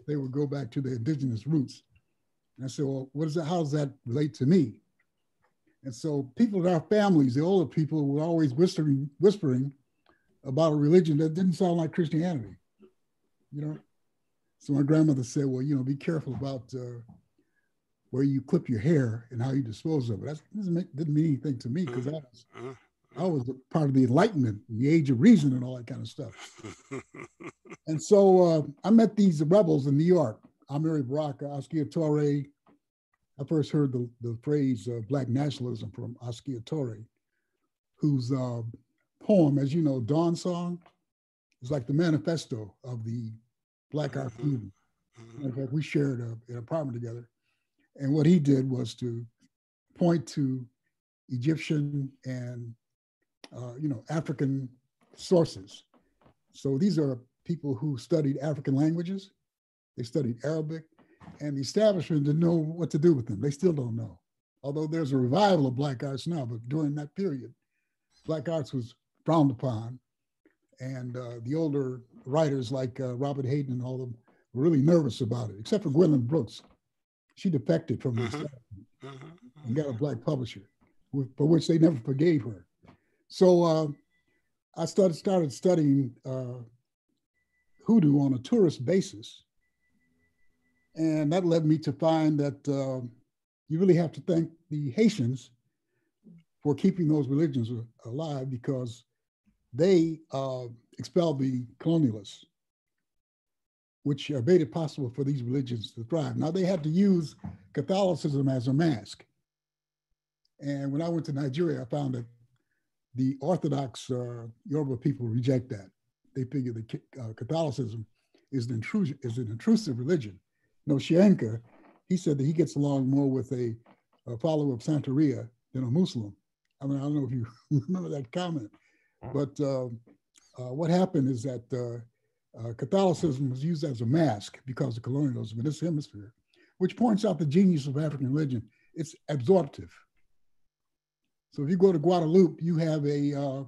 Speaker 5: They would go back to their indigenous roots. And I said, well, how does that relate to me? And so people in our families, the older people, were always whispering about a religion that didn't sound like Christianity, you know? So my grandmother said, well, you know, be careful about where you clip your hair and how you dispose of it. That didn't mean anything to me, because I was a part of the Enlightenment, the Age of Reason and all that kind of stuff. And so I met these rebels in New York, Amiri Baraka, Askia Torre. I first heard the phrase Black nationalism from Askia Torre, whose poem, as you know, Dawn Song, is like the manifesto of the Black art movement. In fact, we shared an apartment together. And what he did was to point to Egyptian and African sources. So these are people who studied African languages. They studied Arabic, and the establishment didn't know what to do with them. They still don't know. Although there's a revival of Black arts now, but during that period, Black arts was frowned upon. And the older writers like Robert Hayden and all of them were really nervous about it, except for Gwendolyn Brooks. She defected from the establishment and got a Black publisher, for which they never forgave her. So I started studying hoodoo on a tourist basis. And that led me to find that you really have to thank the Haitians for keeping those religions alive, because they expelled the colonialists, which made it possible for these religions to thrive. Now, they had to use Catholicism as a mask. And when I went to Nigeria, I found that the Orthodox Yoruba people reject that. They figure that Catholicism is an intrusive religion. No, Shienka, he said that he gets along more with a follower of Santeria than a Muslim. I mean, I don't know if you remember that comment, but what happened is that Catholicism was used as a mask because of colonialism in this hemisphere, which points out the genius of African religion. It's absorptive. So if you go to Guadeloupe, you have a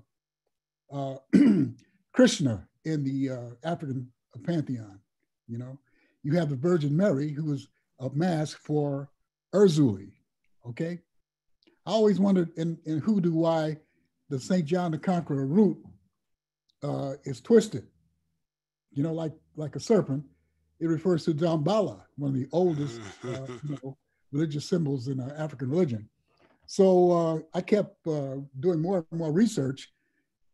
Speaker 5: Krishna in the African pantheon. You know, you have the Virgin Mary, who is a mask for Urzuli. Okay, I always wondered in hoodoo why the Saint John the Conqueror root is twisted. You know, like a serpent. It refers to Damballa, one of the oldest religious symbols in African religion. So I kept doing more and more research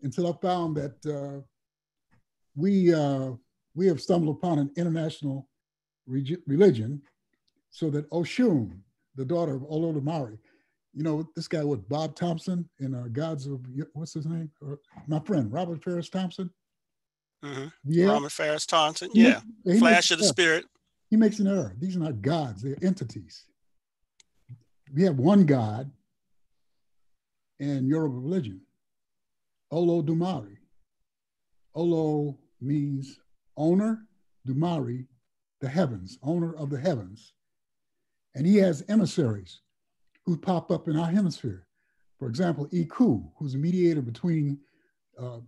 Speaker 5: until I found that we have stumbled upon an international religion, so that Oshun, the daughter of Olodumare, you know, this guy with Bob Thompson in Gods of, what's his name? My friend, Robert Ferris Thompson.
Speaker 2: Mm-hmm.
Speaker 5: Yeah.
Speaker 2: Robert Ferris Thompson, yeah. Flash of the Spirit.
Speaker 5: He makes an error. These are not gods, they're entities. We have one God in Yoruba religion, Olodumare. Olo means owner, Dumare, the heavens, owner of the heavens. And he has emissaries who pop up in our hemisphere. For example, Iku, who's a mediator between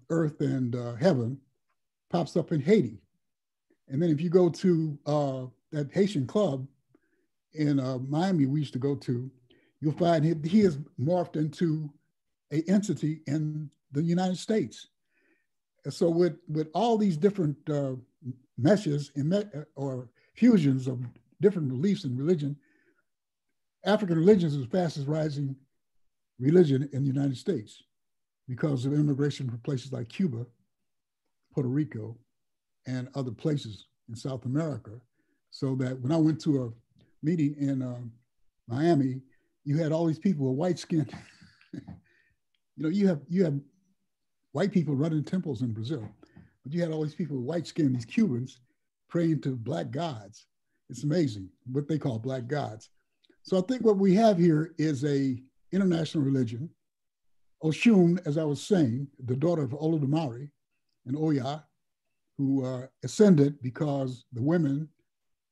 Speaker 5: earth and heaven, pops up in Haiti. And then if you go to that Haitian club in Miami we used to go to, you'll find he has morphed into an entity in the United States. So with all these different meshes or fusions of different beliefs in religion, African religion is the fastest rising religion in the United States because of immigration from places like Cuba, Puerto Rico, and other places in South America. So that when I went to a meeting in Miami, you had all these people with white skin. You know, you have white people running temples in Brazil, but you had all these people with white skin, these Cubans, praying to black gods. It's amazing what they call black gods. So I think what we have here is a international religion. Oshun, as I was saying, the daughter of Olodumare and Oya, who ascended because the women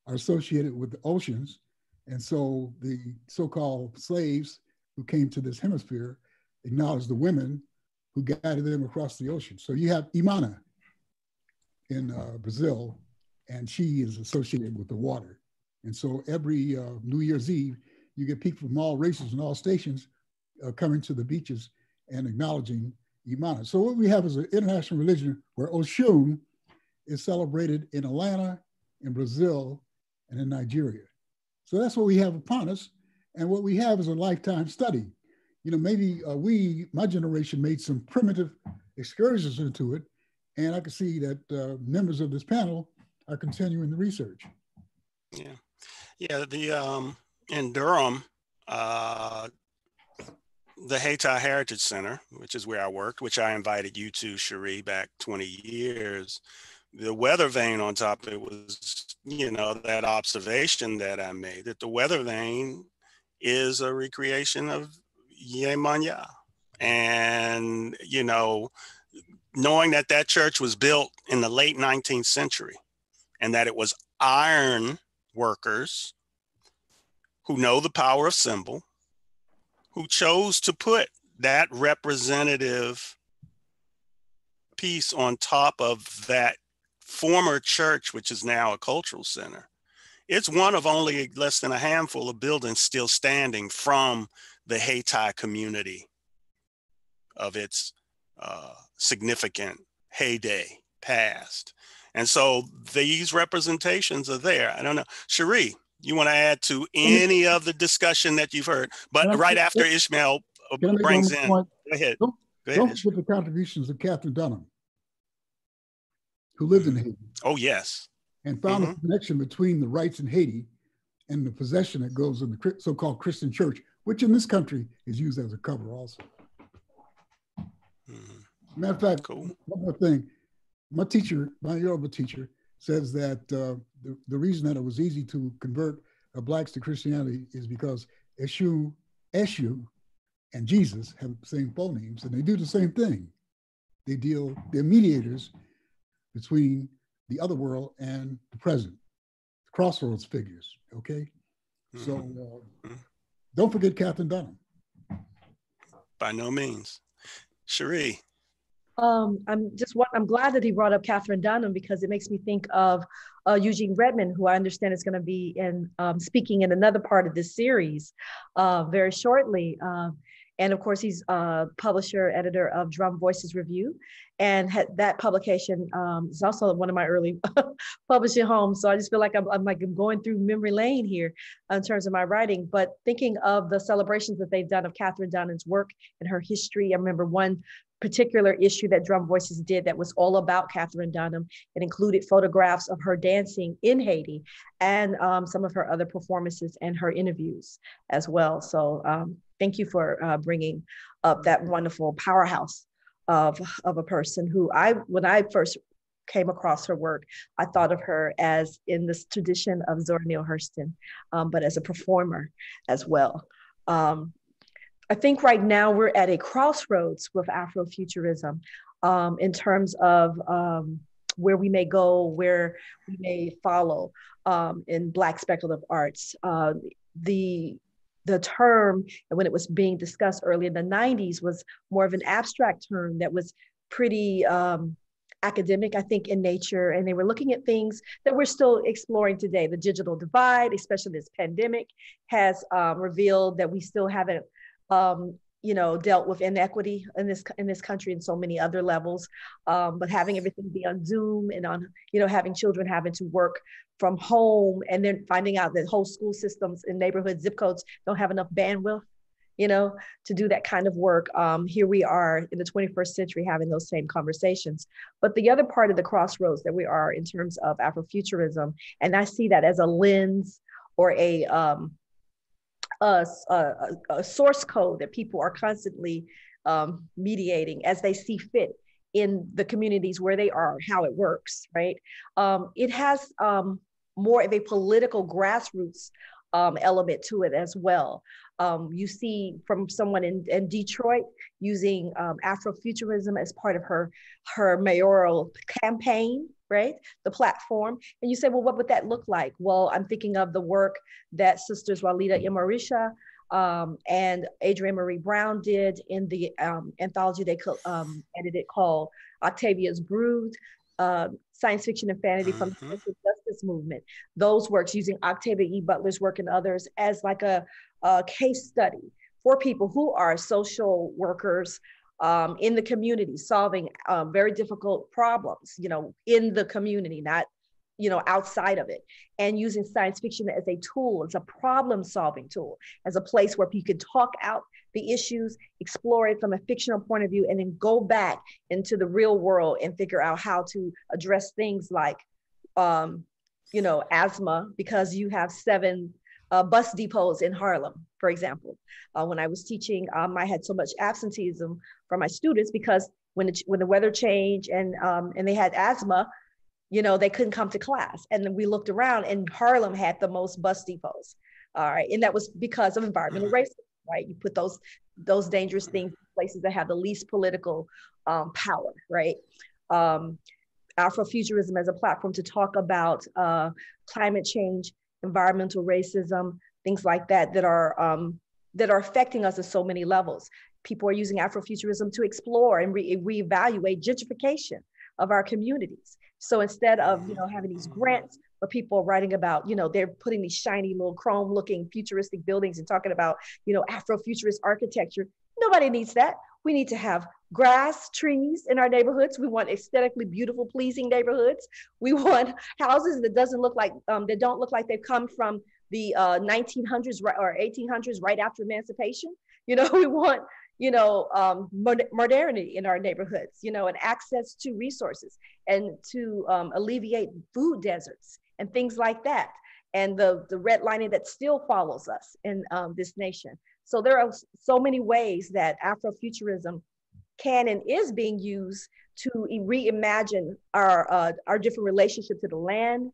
Speaker 5: are associated with the oceans. And so the so-called slaves who came to this hemisphere acknowledged the women who guided them across the ocean. So you have Imana in Brazil, and she is associated with the water. And so every New Year's Eve, you get people from all races and all stations coming to the beaches and acknowledging Imana. So what we have is an international religion where Oshun is celebrated in Atlanta, in Brazil, and in Nigeria. So that's what we have upon us. And what we have is a lifetime study. You know, maybe my generation made some primitive excursions into it. And I can see that members of this panel are continuing the research.
Speaker 2: Yeah. Yeah, in Durham, the Haiti Heritage Center, which is where I worked, which I invited you to, Cherie, back 20 years. The weather vane on top of it was, you know, that observation that I made, that the weather vane is a recreation of Yemanya. And, you know, knowing that that church was built in the late 19th century and that it was iron workers who know the power of symbol, who chose to put that representative piece on top of that former church, which is now a cultural center. It's one of only less than a handful of buildings still standing from the Haiti community of its significant heyday past. And so these representations are there. I don't know. Cherie, you want to add to any of the discussion that you've heard? But right after Ishmael brings in, go ahead.
Speaker 5: Don't forget the contributions of Catherine Dunham, who lived in Haiti.
Speaker 2: Oh, yes.
Speaker 5: And found a connection between the rights in Haiti and the possession that goes in the so-called Christian church, which in this country is used as a cover also. Matter of fact,
Speaker 2: cool.
Speaker 5: One more thing. My teacher, my Yoruba teacher, says that the reason that it was easy to convert blacks to Christianity is because Eshu, and Jesus have the same phonemes, and they do the same thing. They're mediators between the other world and the present, crossroads figures, okay? So don't forget Catherine Dunham.
Speaker 2: By no means. Cherie.
Speaker 1: I'm glad that he brought up Catherine Dunham, because it makes me think of Eugene Redmond, who I understand is going to be speaking in another part of this series very shortly. And of course, he's publisher, editor of Drum Voices Review, and that publication is also one of my early publishing homes. So I just feel like I'm going through memory lane here in terms of my writing. But thinking of the celebrations that they've done of Catherine Dunham's work and her history, I remember one particular issue that Drum Voices did that was all about Catherine Dunham. It included photographs of her dancing in Haiti and some of her other performances and her interviews as well. So thank you for bringing up that wonderful powerhouse of a person who when I first came across her work, I thought of her as in this tradition of Zora Neale Hurston, but as a performer as well. I think right now we're at a crossroads with Afrofuturism in terms of where we may go, where we may follow in Black speculative arts. The term, when it was being discussed early in the 90s, was more of an abstract term that was pretty academic, I think, in nature. And they were looking at things that we're still exploring today. The digital divide, especially this pandemic, has revealed that we still haven't dealt with inequity in this country and so many other levels. But having everything be on Zoom and on, having children having to work from home, and then finding out that whole school systems in neighborhood zip codes don't have enough bandwidth, to do that kind of work. Here we are in the 21st century having those same conversations. But the other part of the crossroads that we are in terms of Afrofuturism, and I see that as a lens or a source code that people are constantly mediating as they see fit in the communities where they are, how it works, right? It has more of a political grassroots element to it as well. You see from someone in Detroit using Afrofuturism as part of her mayoral campaign, right? The platform. And you say, well, what would that look like? Well, I'm thinking of the work that Sisters Walida Imarisha and Adrienne Marie Brown did in the anthology they edited called Octavia's Brood, Science Fiction and Fantasy from the Social Justice Movement. Those works using Octavia E. Butler's work and others as like a case study for people who are social workers in the community, solving very difficult problems, in the community, not, outside of it, and using science fiction as a tool, as a problem-solving tool, as a place where you can talk out the issues, explore it from a fictional point of view, and then go back into the real world and figure out how to address things like, asthma, because you have 7 bus depots in Harlem, for example. When I was teaching, I had so much absenteeism from my students because when the weather changed and they had asthma, they couldn't come to class. And then we looked around and Harlem had the most bus depots. All right. And that was because of environmental racism, right? You put those dangerous things in places that have the least political power, right? Afrofuturism as a platform to talk about climate change, environmental racism, things like that are affecting us at so many levels. People are using Afrofuturism to explore and reevaluate gentrification of our communities. So instead of having these grants where people are writing about, they're putting these shiny little chrome looking futuristic buildings and talking about, Afrofuturist architecture, nobody needs that. We need to have grass, trees in our neighborhoods. We want aesthetically beautiful, pleasing neighborhoods. We want houses that don't look like they've come from the 1900s or 1800s, right after emancipation. We want, modernity in our neighborhoods, and access to resources and to alleviate food deserts and things like that. And the redlining that still follows us in this nation. So there are so many ways that Afrofuturism can and is being used to reimagine our different relationship to the land,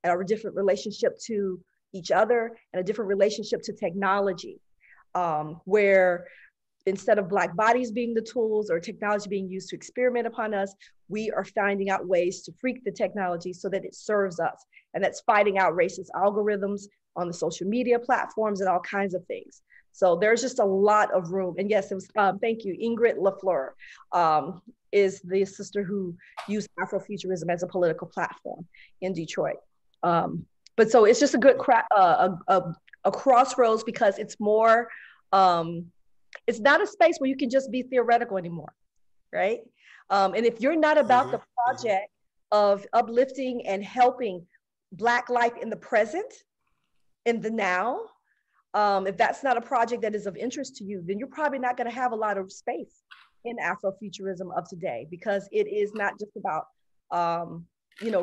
Speaker 1: and our different relationship to each other, and a different relationship to technology, where instead of Black bodies being the tools or technology being used to experiment upon us, we are finding out ways to freak the technology so that it serves us. And that's fighting out racist algorithms on the social media platforms and all kinds of things. So there's just a lot of room. And yes, it was, thank you, Ingrid LaFleur is the sister who used Afrofuturism as a political platform in Detroit. But so it's just a good a crossroads, because it's more, it's not a space where you can just be theoretical anymore, right? And if you're not about the project of uplifting and helping Black life in the present, in the now, if that's not a project that is of interest to you, then you're probably not going to have a lot of space in Afrofuturism of today, because it is not just about,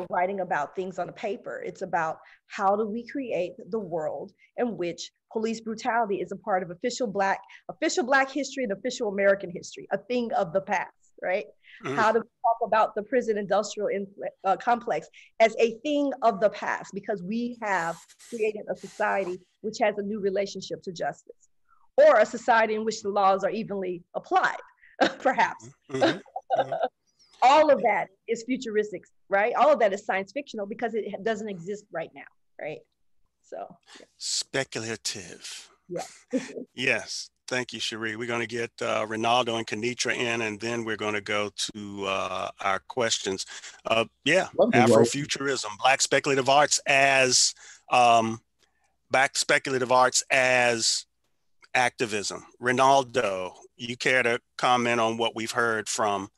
Speaker 1: writing about things on a paper. It's about how do we create the world in which police brutality is a part of official Black history and official American history, a thing of the past, right? How do we talk about the prison industrial complex as a thing of the past, because we have created a society which has a new relationship to justice, or a society in which the laws are evenly applied, perhaps. All of that is futuristic, right? All of that is science fictional because it doesn't exist right now, right? So yeah.
Speaker 2: Speculative.
Speaker 1: Yeah.
Speaker 2: Yes. Thank you, Cherie. We're going to get Ronaldo and Kenitra in, and then we're going to go to our questions. Afrofuturism, Black speculative arts as activism. Ronaldo, you care to comment on what we've heard from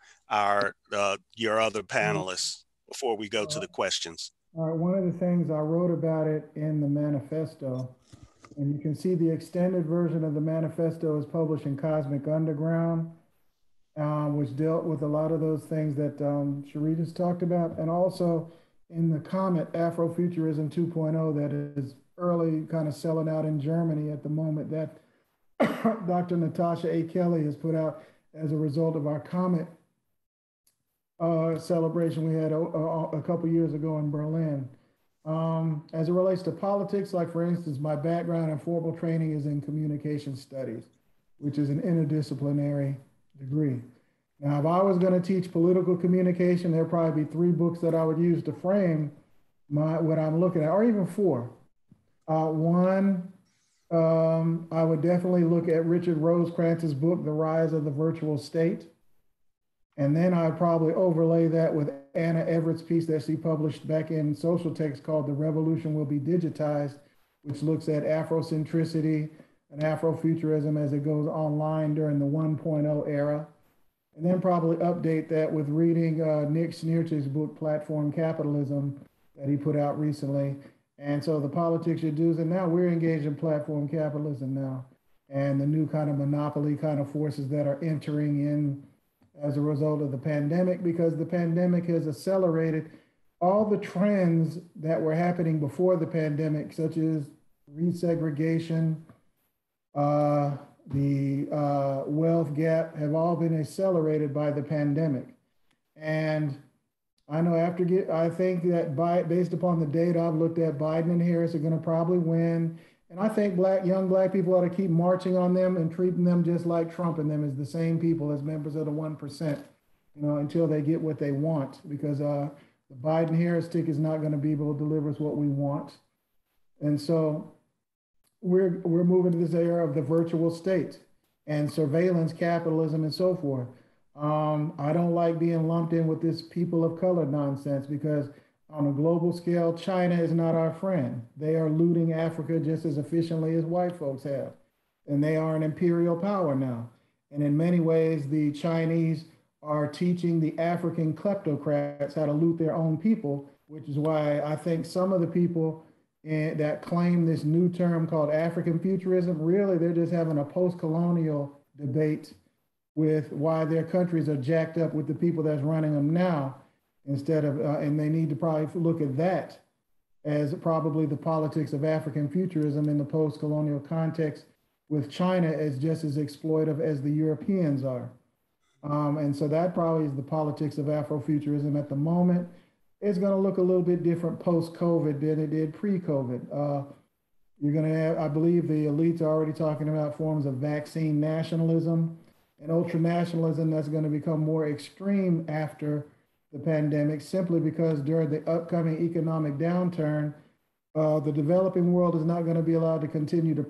Speaker 2: your other panelists before we go to the questions?
Speaker 3: All right, one of the things I wrote about it in the manifesto, and you can see the extended version of the manifesto is published in Cosmic Underground, which dealt with a lot of those things that Cherie just talked about, and also in the Comet Afrofuturism 2.0 that is early kind of selling out in Germany at the moment, that Dr. Natasha A. Kelly has put out as a result of our Comet celebration we had a couple years ago in Berlin. As it relates to politics, like for instance, my background and formal training is in communication studies, which is an interdisciplinary degree. Now, if I was going to teach political communication, there'd probably be 3 books that I would use to frame what I'm looking at, or even 4. One, I would definitely look at Richard Rosecrance's book, The Rise of the Virtual State. And then I'd probably overlay that with Anna Everett's piece that she published back in Social Text called The Revolution Will Be Digitized, which looks at Afrocentricity and Afrofuturism as it goes online during the 1.0 era. And then probably update that with reading Nick Snierch's book, Platform Capitalism, that he put out recently. And so the politics you're doing, and now we're engaged in platform capitalism now, and the new kind of monopoly kind of forces that are entering in as a result of the pandemic, because the pandemic has accelerated all the trends that were happening before the pandemic, such as resegregation, the wealth gap, have all been accelerated by the pandemic. And I know I think that based upon the data I've looked at, Biden and Harris are going to probably win. And I think young black people ought to keep marching on them and treating them just like Trump and them as the same people, as members of the 1%, until they get what they want, because the Biden-Harris ticket is not going to be able to deliver us what we want. And so we're moving to this era of the virtual state and surveillance capitalism and so forth. I don't like being lumped in with this people of color nonsense, because on a global scale, China is not our friend. They are looting Africa just as efficiently as white folks have. And they are an imperial power now. And in many ways, the Chinese are teaching the African kleptocrats how to loot their own people, which is why I think some of the people that claim this new term called African futurism, really, they're just having a post-colonial debate with why their countries are jacked up with the people that's running them now. Instead of, and they need to probably look at that as probably the politics of African futurism in the post-colonial context, with China as just as exploitive as the Europeans are. And so that probably is the politics of Afrofuturism at the moment. It's going to look a little bit different post-COVID than it did pre-COVID. You're going to have, I believe the elites are already talking about forms of vaccine nationalism and ultranationalism that's going to become more extreme after the pandemic, simply because during the upcoming economic downturn, the developing world is not going to be allowed to continue to,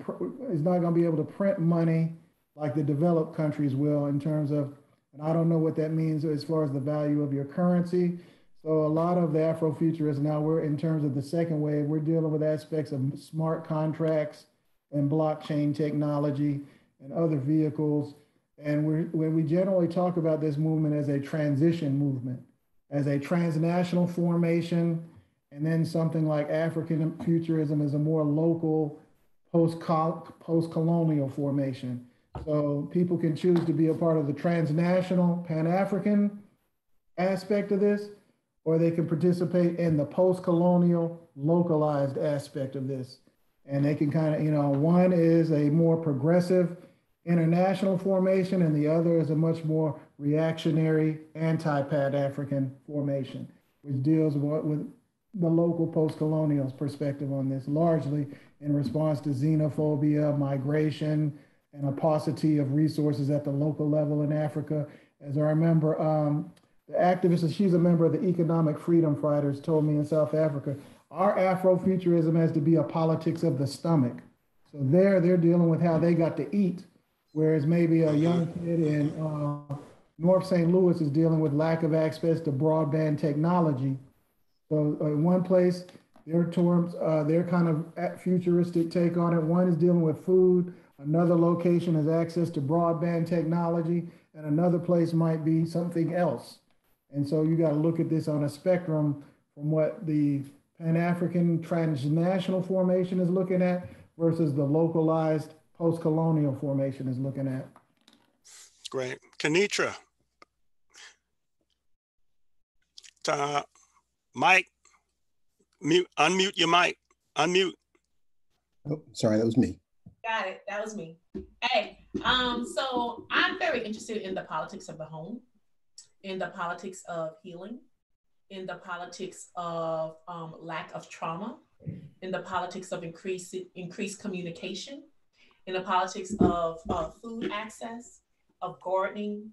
Speaker 3: is not going to be able to print money like the developed countries will in terms of, and I don't know what that means as far as the value of your currency. So a lot of the Afrofuturists now, we're in terms of the second wave, we're dealing with aspects of smart contracts and blockchain technology and other vehicles. And when we generally talk about this movement as a transition movement, as a transnational formation, and then something like African futurism is a more local post-colonial formation. So people can choose to be a part of the transnational Pan-African aspect of this, or they can participate in the post-colonial localized aspect of this. And they can kind of, you know, one is a more progressive international formation and the other is a much more reactionary anti-Pan-African formation, which deals with the local post-colonial perspective on this, largely in response to xenophobia, migration, and a paucity of resources at the local level in Africa. As I remember, the activist, she's a member of the Economic Freedom Fighters, told me in South Africa, our Afrofuturism has to be a politics of the stomach. So they're dealing with how they got to eat, whereas maybe a young kid in North St. Louis is dealing with lack of access to broadband technology. So in one place, their terms, their kind of futuristic take on it. One is dealing with food. Another location has access to broadband technology, and another place might be something else. And so you got to look at this on a spectrum from what the Pan-African transnational formation is looking at versus the localized post-colonial formation is looking at.
Speaker 2: Great. Kenitra. Mike, unmute your mic. Unmute.
Speaker 6: Oh, sorry, that was me.
Speaker 4: Got it. That was me. Hey, so I'm very interested in the politics of the home, in the politics of healing, in the politics of lack of trauma, in the politics of increased communication, in the politics of food access, of gardening,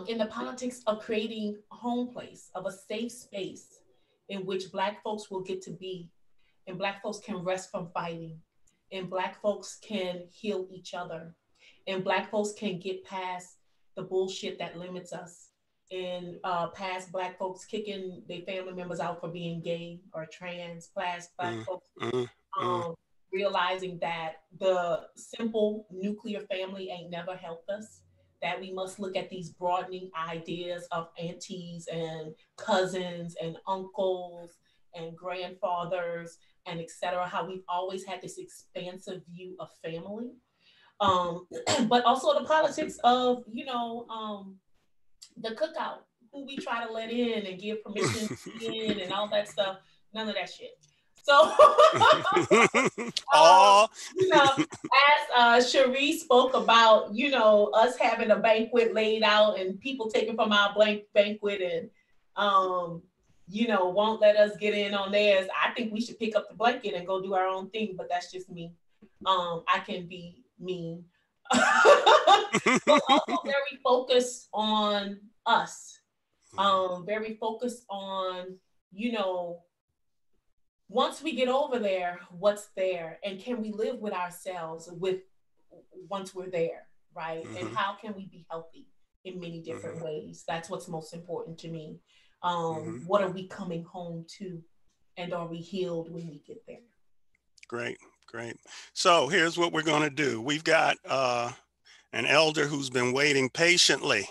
Speaker 4: in the politics of creating a home place, of a safe space in which Black folks will get to be, and Black folks can rest from fighting, and Black folks can heal each other, and Black folks can get past the bullshit that limits us, and past Black folks kicking their family members out for being gay or trans, past Black folks realizing that the simple nuclear family ain't never helped us, that we must look at these broadening ideas of aunties and cousins and uncles and grandfathers and et cetera, how we've always had this expansive view of family. But also the politics of, you know, the cookout, who we try to let in and give permission in and all that stuff. None of that shit. So, you know, as Cherie spoke about, you know, us having a banquet laid out and people taking from our banquet and, you know, won't let us get in on theirs. I think we should pick up the blanket and go do our own thing, but that's just me. I can be mean. But also very focused on us. Very focused on, you know, once we get over there, what's there? And can we live with ourselves once we're there, right? And how can we be healthy in many different ways? That's what's most important to me. What are we coming home to? And are we healed when we get there?
Speaker 2: Great, great. So here's what we're going to do. We've got an elder who's been waiting patiently,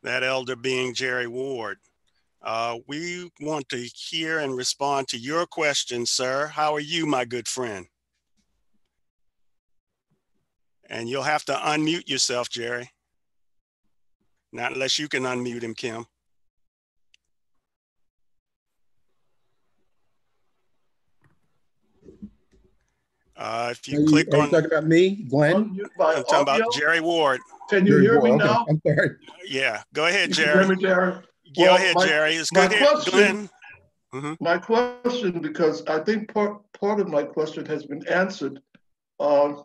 Speaker 2: that elder being Jerry Ward. We want to hear and respond to your question, sir. How are you, my good friend? And you'll have to unmute yourself, Jerry. Not unless you can unmute him, Kim. If you click on...
Speaker 6: Are you talking about me, Glenn?
Speaker 2: I'm talking about Jerry Ward.
Speaker 7: Can you hear me now?
Speaker 6: I'm sorry.
Speaker 2: Yeah, go ahead,
Speaker 7: You
Speaker 2: Jerry.
Speaker 7: can hear me, Jerry?
Speaker 2: Go ahead, Jerry. It's good to hear Glenn.
Speaker 7: My question, because I think part of my question has been answered, was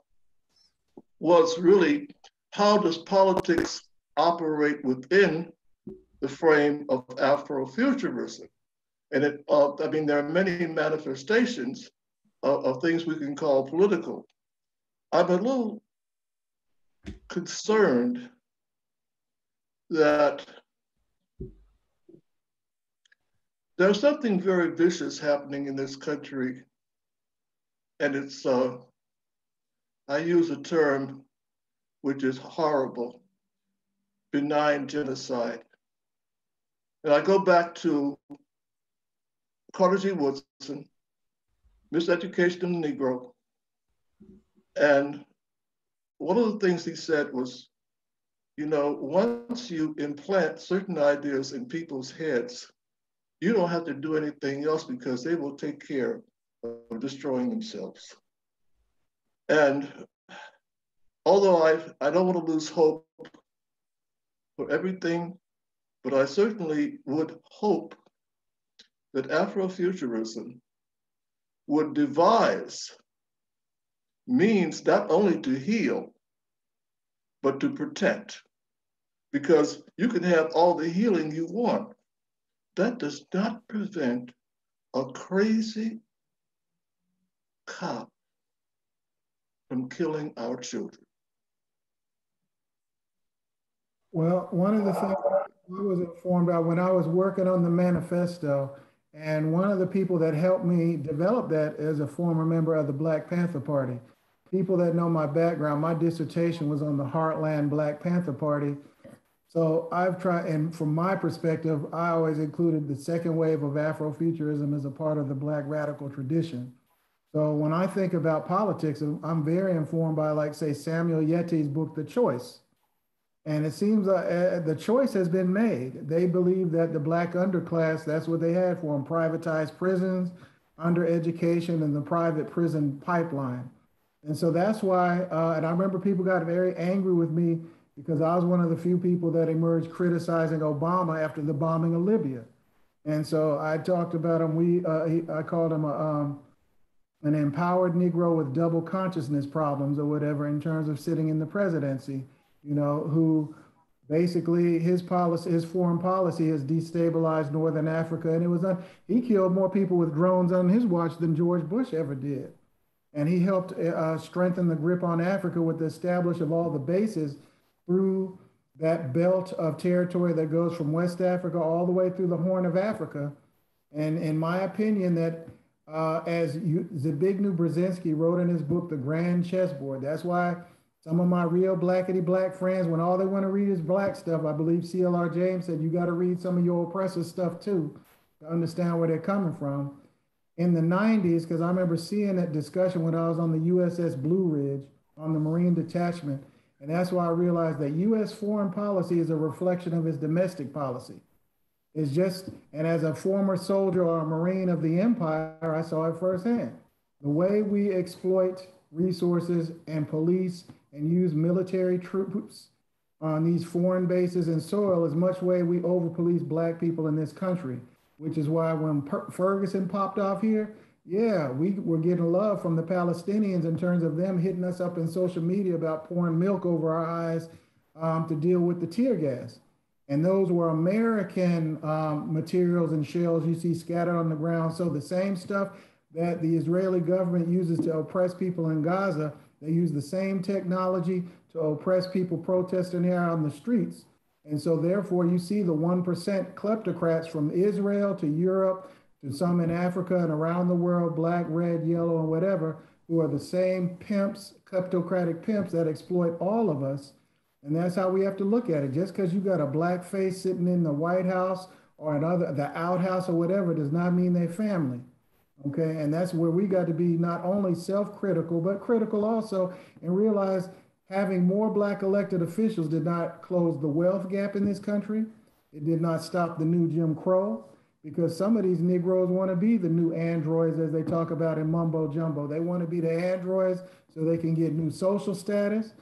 Speaker 7: really how does politics operate within the frame of Afrofuturism? And I mean, there are many manifestations of things we can call political. I'm a little concerned that there's something very vicious happening in this country, and it's, I use a term which is horrible, benign genocide. And I go back to Carter G. Woodson, Miseducation of the Negro. And one of the things he said was, you know, once you implant certain ideas in people's heads, you don't have to do anything else because they will take care of destroying themselves. And although I don't want to lose hope for everything, but I certainly would hope that Afrofuturism would devise means not only to heal, but to protect. Because you can have all the healing you want. That does not prevent a crazy cop from killing our children.
Speaker 3: Well, one of the things I was informed about when I was working on the manifesto, and one of the people that helped me develop that is a former member of the Black Panther Party. People that know my background, my dissertation was on the Heartland Black Panther Party. So I've tried, and from my perspective, I always included the second wave of Afrofuturism as a part of the Black radical tradition. So when I think about politics, I'm very informed by, like, say, Samuel Yeti's book, The Choice. And it seems the choice has been made. They believe that the Black underclass, that's what they had for them, privatized prisons, undereducation, and the private prison pipeline. And so that's why, and I remember people got very angry with me because I was one of the few people that emerged criticizing Obama after the bombing of Libya. And so I talked about him, I called him an empowered Negro with double consciousnness problems or whatever in terms of sitting in the presidency, you know, who basically his policy, his foreign policy has destabilized Northern Africa. And it was, he killed more people with drones on his watch than George Bush ever did. And he helped strengthen the grip on Africa with the establishment of all the bases through that belt of territory that goes from West Africa all the way through the Horn of Africa. And in my opinion, that Zbigniew Brzezinski wrote in his book, The Grand Chessboard, that's why some of my real blackety black friends, when all they want to read is black stuff, I believe C.L.R. James said, you got to read some of your oppressor stuff too, to understand where they're coming from. In the 90s, because I remember seeing that discussion when I was on the USS Blue Ridge on the Marine Detachment. And that's why I realized that US foreign policy is a reflection of its domestic policy. It's just, and as a former soldier or a Marine of the Empire, I saw it firsthand. The way we exploit resources and police and use military troops on these foreign bases and soil is much way we over-police Black people in this country, which is why when Ferguson popped off here, yeah, we were getting love from the Palestinians in terms of them hitting us up in social media about pouring milk over our eyes to deal with the tear gas. And those were American materials and shells you see scattered on the ground. So the same stuff that the Israeli government uses to oppress people in Gaza, they use the same technology to oppress people protesting here on the streets. And so therefore you see the 1% kleptocrats from Israel to Europe to some in Africa and around the world, black, red, yellow, and whatever, who are the same pimps, kleptocratic pimps that exploit all of us. And that's how we have to look at it. Just because you got a black face sitting in the White House or another, the outhouse or whatever, does not mean they're family. Okay, and that's where we got to be not only self-critical, but critical also, and realize having more Black elected officials did not close the wealth gap in this country. It did not stop the new Jim Crow, because some of these Negroes want to be the new androids, as they talk about in mumbo jumbo. They want to be the androids so they can get new social status,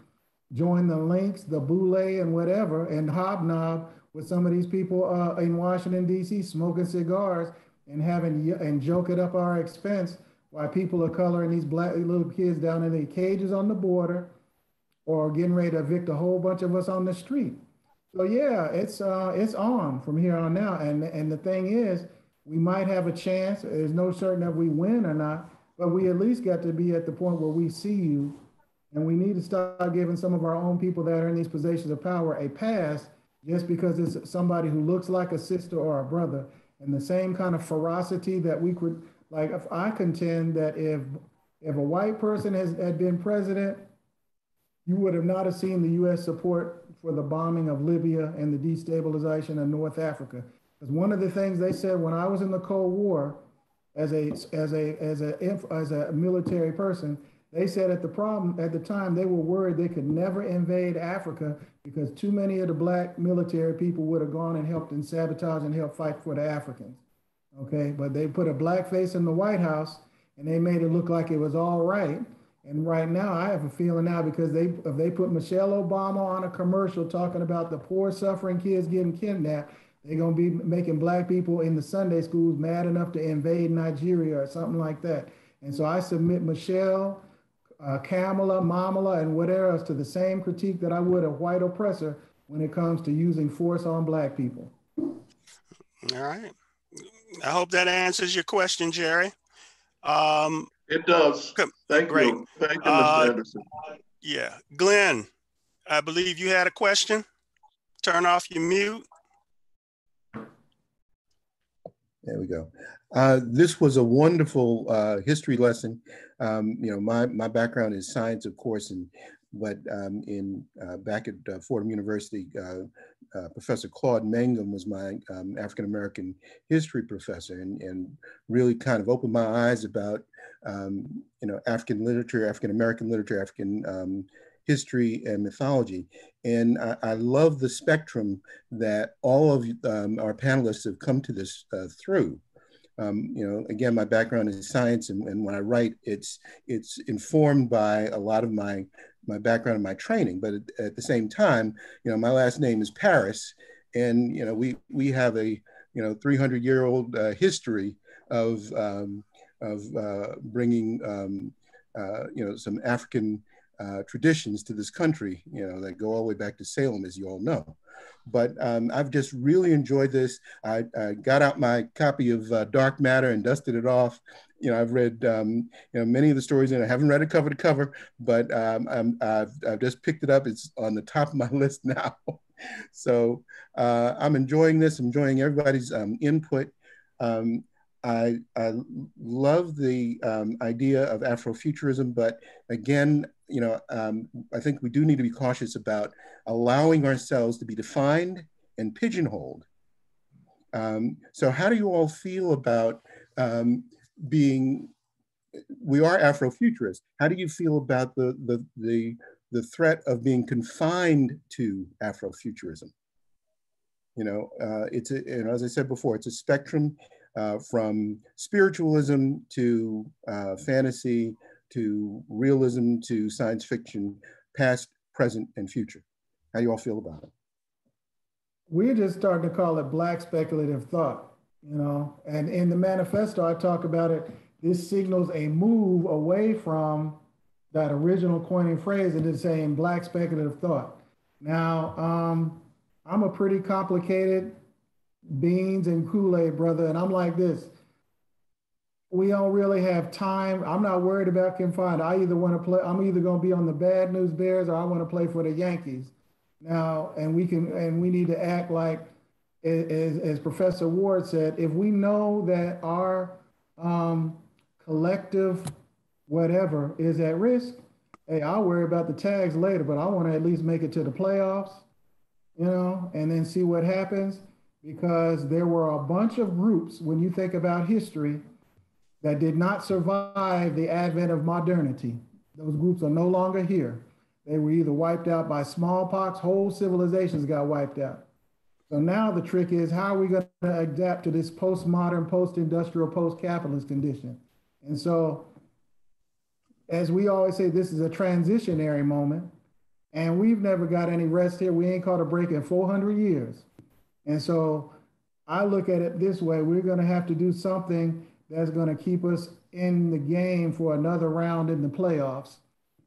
Speaker 3: join the links, the boule, and whatever, and hobnob with some of these people in Washington, D.C. smoking cigars and and joke it up our expense while people of color and these black little kids down in the cages on the border or getting ready to evict a whole bunch of us on the street. So yeah, it's on from here on out. And the thing is, we might have a chance. There's no certain that we win or not, but we at least got to be at the point where we see you, and we need to start giving some of our own people that are in these positions of power a pass just because it's somebody who looks like a sister or a brother, and the same kind of ferocity that we could, like, if I contend that if a white person had been president, you would have not have seen the U.S. support for the bombing of Libya and the destabilization of North Africa. Because one of the things they said when I was in the Cold War, as a military person, they said at the time they were worried they could never invade Africa because too many of the black military people would have gone and helped and sabotage and helped fight for the Africans. Okay, but they put a black face in the White House and they made it look like it was all right. And right now, I have a feeling now because if they put Michelle Obama on a commercial talking about the poor suffering kids getting kidnapped, they're gonna be making black people in the Sunday schools mad enough to invade Nigeria or something like that. And so I submit Michelle, Kamala, Mamala, and whatever else to the same critique that I would a white oppressor when it comes to using force on black people.
Speaker 2: All right. I hope that answers your question, Jerry.
Speaker 7: It does. Thank
Speaker 2: great.
Speaker 7: you. Thank you, Mr. Anderson.
Speaker 2: Yeah. Glenn, I believe you had a question. Turn off your mute.
Speaker 6: There we go. This was a wonderful history lesson. My background is science, of course, but back at Fordham University, Professor Claude Mangum was my African-American history professor, and really kind of opened my eyes about African literature, African-American literature, African history and mythology. And I love the spectrum that all of our panelists have come to this through. Again, my background is science, and when I write, it's informed by a lot of my background and my training. But at the same time, my last name is Paris, and we have a 300-year-old history of bringing some African traditions to this country, that go all the way back to Salem, as you all know. But I've just really enjoyed this. I got out my copy of Dark Matter and dusted it off. I've read many of the stories, and I haven't read it cover to cover, but I've just picked it up. It's on the top of my list now. So I'm enjoying this. I'm enjoying everybody's input. I love the idea of Afrofuturism, but again, I think we do need to be cautious about allowing ourselves to be defined and pigeonholed. So how do you all feel about we are Afrofuturists. How do you feel about the threat of being confined to Afrofuturism? It's as I said before, it's a spectrum from spiritualism to fantasy to realism to science fiction, past, present, and future. How do you all feel about it?
Speaker 3: We're just starting to call it Black speculative thought, and in the manifesto, I talk about it. This signals a move away from that original coining phrase and is saying Black speculative thought. Now, I'm a pretty complicated beans and Kool-Aid brother, and I'm like this. We don't really have time. I'm not worried about confined. I'm either going to be on the Bad News Bears or I want to play for the Yankees. Now, and we need to act like, as Professor Ward said, if we know that our collective whatever is at risk, hey, I'll worry about the tags later, but I want to at least make it to the playoffs, and then see what happens, because there were a bunch of groups, when you think about history, that did not survive the advent of modernity. Those groups are no longer here. They were either wiped out by smallpox, whole civilizations got wiped out. So now the trick is, how are we going to adapt to this postmodern, post-industrial, post-capitalist condition? And so, as we always say, this is a transitionary moment, and we've never got any rest here. We ain't caught a break in 400 years. And so I look at it this way: we're going to have to do something that's going to keep us in the game for another round in the playoffs,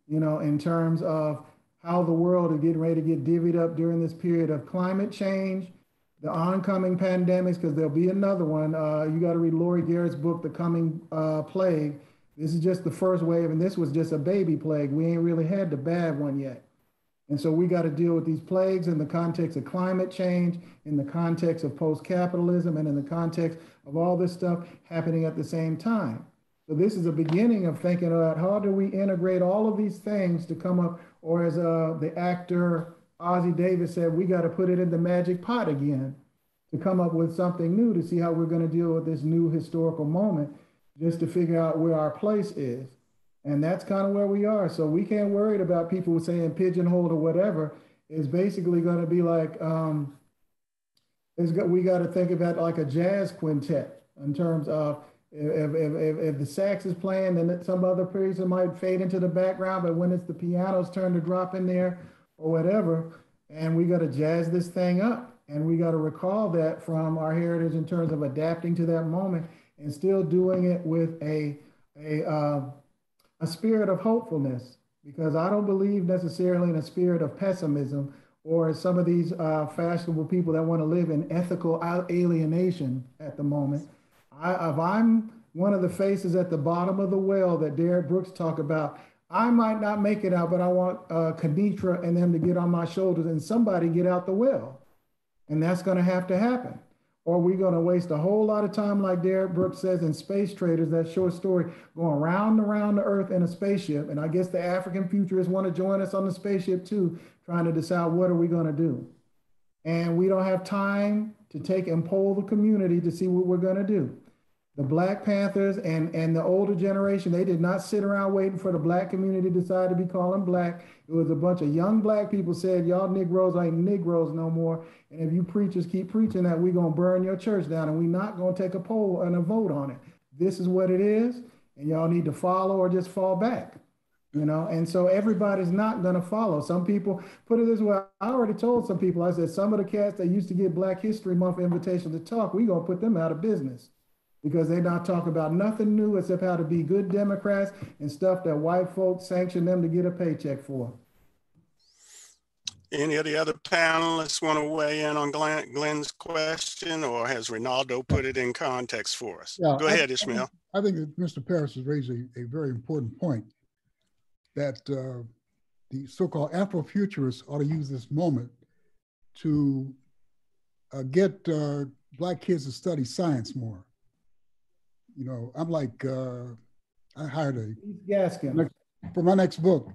Speaker 3: in terms of how the world is getting ready to get divvied up during this period of climate change, the oncoming pandemics, because there'll be another one. You got to read Laurie Garrett's book, The Coming Plague. This is just the first wave, and this was just a baby plague. We ain't really had the bad one yet. And so we got to deal with these plagues in the context of climate change, in the context of post-capitalism, and in the context of all this stuff happening at the same time. So this is a beginning of thinking about how do we integrate all of these things to come up, or as the actor Ozzie Davis said, we got to put it in the magic pot again to come up with something new to see how we're going to deal with this new historical moment, just to figure out where our place is. And that's kind of where we are. So we can't worry about people saying pigeonholed or whatever. It's basically going to be like, we got to think about like a jazz quintet in terms of if the sax is playing, then some other person might fade into the background, but when it's the piano's turn to drop in there or whatever, and we got to jazz this thing up. And we got to recall that from our heritage in terms of adapting to that moment and still doing it with a spirit of hopefulness, because I don't believe necessarily in a spirit of pessimism or some of these fashionable people that want to live in ethical alienation at the moment. If I'm one of the faces at the bottom of the well that Derek Brooks talked about, I might not make it out, but I want Kenitra and them to get on my shoulders and somebody get out the well. And that's going to have to happen. Or we're going to waste a whole lot of time, like Derek Brooks says in Space Traders, that short story, going round and around the earth in a spaceship. And I guess the African futurists want to join us on the spaceship too, trying to decide what are we going to do. And we don't have time to take and poll the community to see what we're going to do. The Black Panthers and the older generation, they did not sit around waiting for the Black community to decide to be called Black. It was a bunch of young Black people said, y'all Negroes ain't Negroes no more. And if you preachers keep preaching that, we're going to burn your church down, and we're not going to take a poll and a vote on it. This is what it is, and y'all need to follow or just fall back. And so everybody's not going to follow. Some people, put it this way, I already told some people, I said, some of the cats that used to get Black History Month invitations to talk, we're going to put them out of business, because they're not talking about nothing new except how to be good Democrats and stuff that white folks sanction them to get a paycheck for.
Speaker 2: Any of the other panelists want to weigh in on Glenn's question, or has Ronaldo put it in context for us? Yeah, go ahead, Ishmael.
Speaker 5: I think that Mr. Paris has raised a very important point, that the so-called Afrofuturists ought to use this moment to get Black kids to study science more. I'm like, I hired for my next book,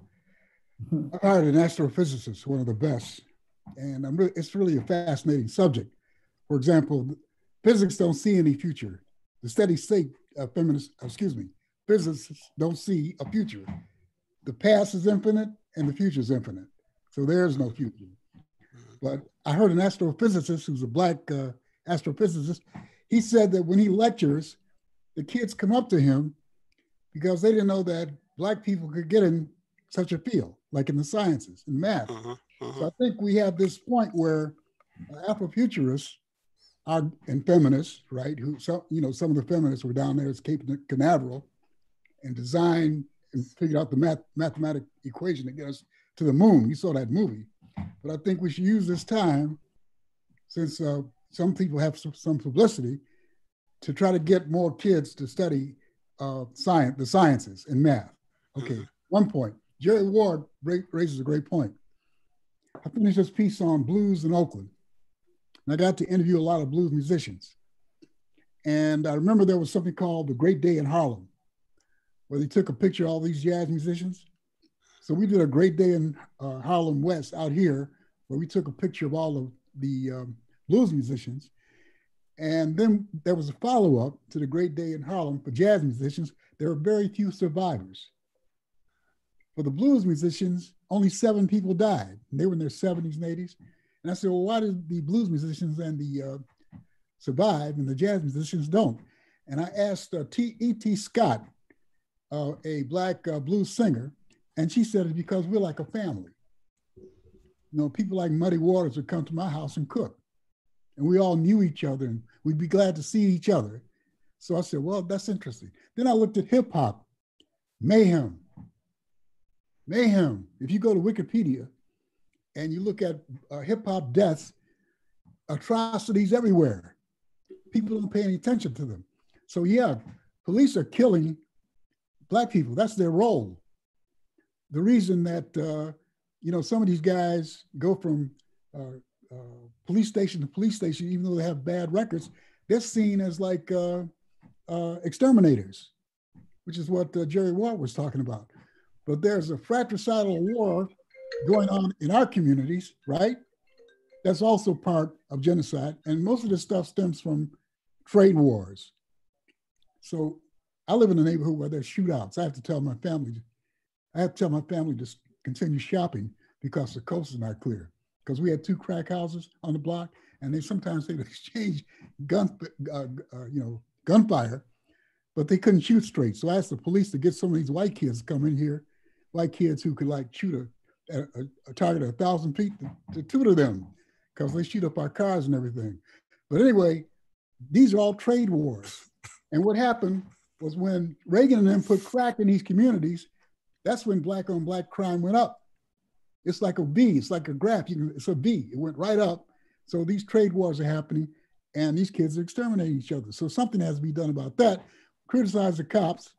Speaker 5: I hired an astrophysicist, one of the best, and it's really a fascinating subject. For example, physics don't see any future. The steady state physicists don't see a future. The past is infinite and the future is infinite. So there's no future. But I heard an astrophysicist who's a Black astrophysicist. He said that when he lectures, the kids come up to him because they didn't know that Black people could get in such a field, like in the sciences and math. So I think we have this point where Afrofuturists are, and feminists, right? Some of the feminists were down there at Cape Canaveral and designed and figured out the mathematical equation to get us to the moon. You saw that movie. But I think we should use this time, since some people have some publicity, to try to get more kids to study the sciences and math. Okay, one point. Jerry Ward raises a great point. I finished this piece on blues in Oakland, and I got to interview a lot of blues musicians. And I remember there was something called the Great Day in Harlem, where they took a picture of all these jazz musicians. So we did a Great Day in Harlem West out here, where we took a picture of all of the blues musicians. And then there was a follow-up to the Great Day in Harlem for jazz musicians. There were very few survivors. For the blues musicians, only 7 people died. And they were in their 70s and 80s. And I said, well, why did the blues musicians and the survive and the jazz musicians don't? And I asked E.T. Scott, a Black blues singer, and she said it's because we're like a family. People like Muddy Waters would come to my house and cook. And we all knew each other, and We'd be glad to see each other. So I said, well, that's interesting. Then I looked at hip hop, mayhem. Mayhem. If you go to Wikipedia and you look at hip hop deaths, atrocities everywhere. People don't pay any attention to them. So yeah, police are killing Black people. That's their role. The reason that some of these guys go from police station to police station, even though they have bad records, they're seen as like exterminators, which is what Jerry Ward was talking about. But there's a fratricidal war going on in our communities, right? That's also part of genocide. And most of this stuff stems from trade wars. So I live in a neighborhood where there's shootouts. I have to tell my family to continue shopping because the coast is not clear. Because we had 2 crack houses on the block, and they sometimes they'd exchange gunfire, but they couldn't shoot straight. So I asked the police to get some of these white kids to come in here, white kids who could like shoot a target of 1,000 feet to tutor them, because they shoot up our cars and everything. But anyway, these are all trade wars. And what happened was when Reagan and them put crack in these communities, that's when Black on Black crime went up. It's like a V, it's like a graph, it's a V, it went right up. So these trade wars are happening and these kids are exterminating each other. So something has to be done about that. Criticize the cops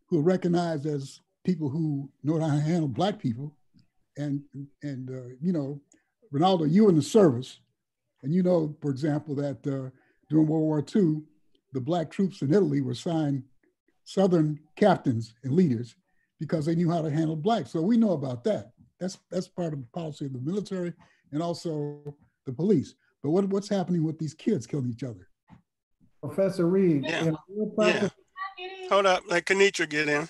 Speaker 5: who are recognized as people who know how to handle Black people. And Ronaldo, you in the service, and you know, for example, that during World War II, the Black troops in Italy were assigned Southern captains and leaders because they knew how to handle Blacks. So we know about that. That's part of the policy of the military and also the police. But what's happening with these kids killing each other?
Speaker 3: Professor Reed.
Speaker 2: Yeah. Hold up, let Kenitra get in.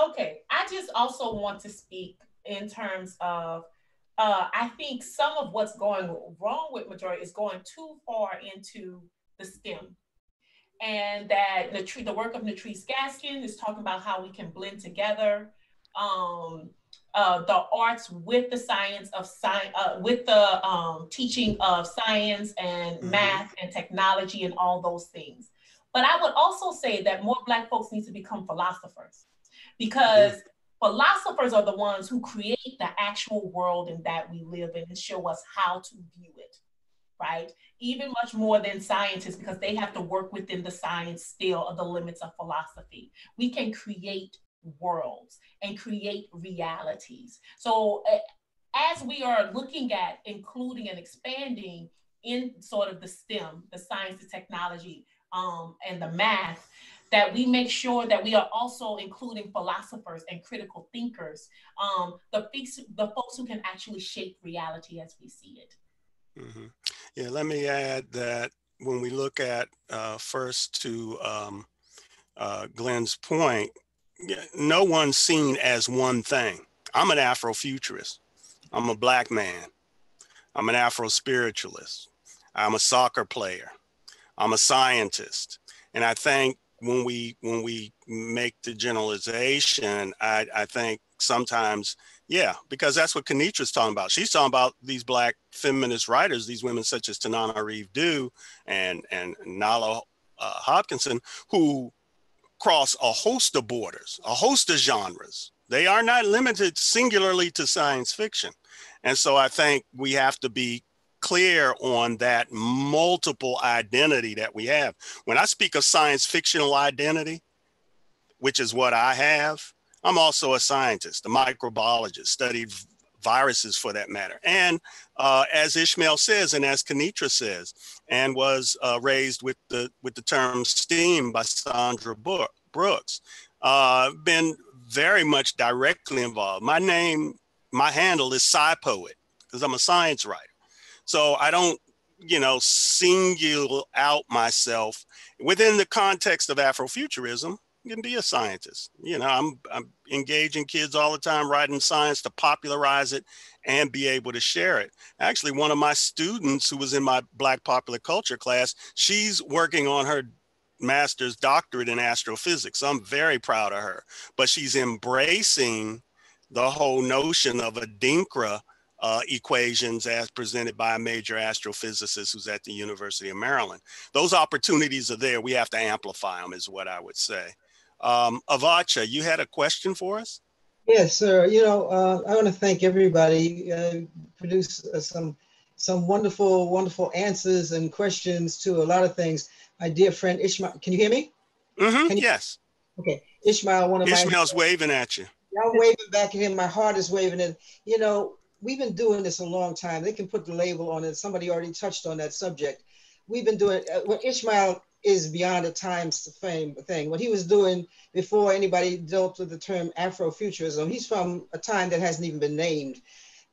Speaker 4: Okay, I just also want to speak in terms of, I think some of what's going wrong with majority is going too far into the STEM. And that the work of Latrice Gaskin is talking about how we can blend together the arts with the science of science, with the teaching of science and math and technology and all those things. But I would also say that more Black folks need to become philosophers, because philosophers are the ones who create the actual world in that we live in and show us how to view it, right? Even much more than scientists, because they have to work within the science still of the limits of philosophy. We can create worlds and create realities. So as we are looking at including and expanding in sort of the STEM, the science and technology, and the math, that we make sure that we are also including philosophers and critical thinkers, the folks who can actually shape reality as we see it.
Speaker 2: Yeah, let me add that when we look at first to Glenn's point, no one's seen as one thing. I'm an Afrofuturist. I'm a Black man. I'm an Afro-spiritualist. I'm a soccer player. I'm a scientist. And I think when we make the generalization, I think sometimes, yeah, because that's what Kenitra's talking about. She's talking about these Black feminist writers, these women such as Tanana Reeve Dew and Nala Hopkinson, who cross a host of borders, a host of genres. They are not limited singularly to science fiction. And so I think we have to be clear on that multiple identity that we have. When I speak of science fictional identity, which is what I have, I'm also a scientist, a microbiologist, studied viruses for that matter. And as Ishmael says, and as Kenitra says, and was raised with the term STEAM by Sandra Brooks, been very much directly involved. My handle is Sci Poet, because I'm a science writer. So I don't, single out within the context of Afrofuturism. You can be a scientist. I'm engaging kids all the time, writing science to popularize it and be able to share it. Actually, one of my students who was in my Black popular culture class, she's working on her master's doctorate in astrophysics. I'm very proud of her, but she's embracing the whole notion of Adinkra equations as presented by a major astrophysicist who's at the University of Maryland. Those opportunities are there. We have to amplify them is what I would say. Avacha, you had a question for us?
Speaker 8: Yes, sir. You know, I want to thank everybody. Produced some wonderful, wonderful answers and questions to a lot of things. My dear friend Ishmael, can you hear me?
Speaker 2: Mm-hmm, yes.
Speaker 8: Okay, Ishmael, one of my—
Speaker 2: Ishmael's waving at you.
Speaker 8: I'm waving back at him. My heart is waving. And, you know, we've been doing this a long time. They can put the label on it. Somebody already touched on that subject. We've been doing what Ishmael is beyond a time's fame thing. What he was doing before anybody dealt with the term Afrofuturism, he's from a time that hasn't even been named.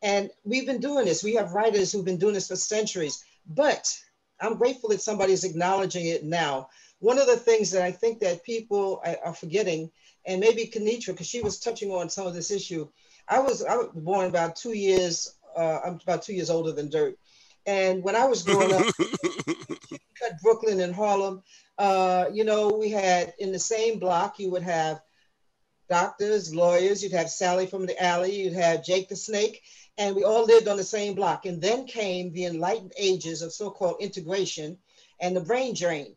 Speaker 8: And we've been doing this. We have writers who've been doing this for centuries. But I'm grateful that somebody's acknowledging it now. One of the things that I think that people are forgetting, and maybe Kenitra, because she was touching on some of this issue. I was born about 2 years, I'm about 2 years older than Dirt. And when I was growing up, cut Brooklyn and Harlem, you know, we had in the same block, you would have doctors, lawyers, you'd have Sally from the alley, you'd have Jake the Snake, and we all lived on the same block. And then came the enlightened ages of so-called integration and the brain drain.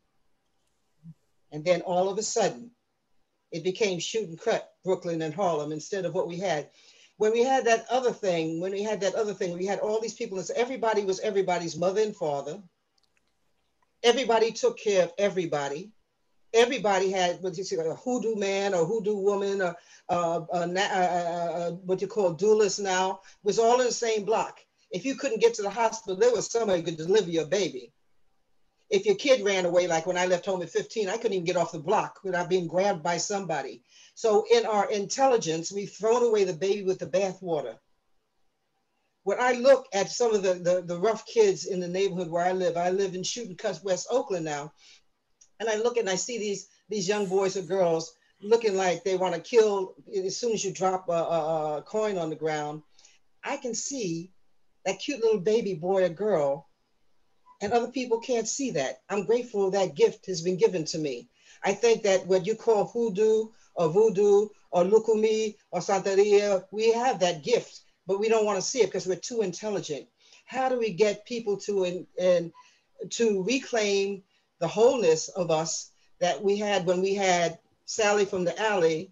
Speaker 8: And then all of a sudden, it became shoot and cut Brooklyn and Harlem instead of what we had. When we had that other thing, we had all these people, and everybody was everybody's mother and father. Everybody took care of everybody. Everybody had what you say, a hoodoo man or hoodoo woman, or what you call doulas now, was all in the same block. If you couldn't get to the hospital, there was somebody who could deliver your baby. If your kid ran away, like when I left home at 15, I couldn't even get off the block without being grabbed by somebody. So in our intelligence, we've thrown away the baby with the bathwater. When I look at some of the rough kids in the neighborhood where I live in Shooting Cut, West Oakland now, and I look and I see these young boys or girls looking like they want to kill as soon as you drop a coin on the ground. I can see that cute little baby boy or girl, and other people can't see that. I'm grateful that gift has been given to me. I think that what you call hoodoo or voodoo or lukumi or santeria, we have that gift, but we don't want to see it because we're too intelligent. How do we get people to reclaim the wholeness of us that we had when we had Sally from the alley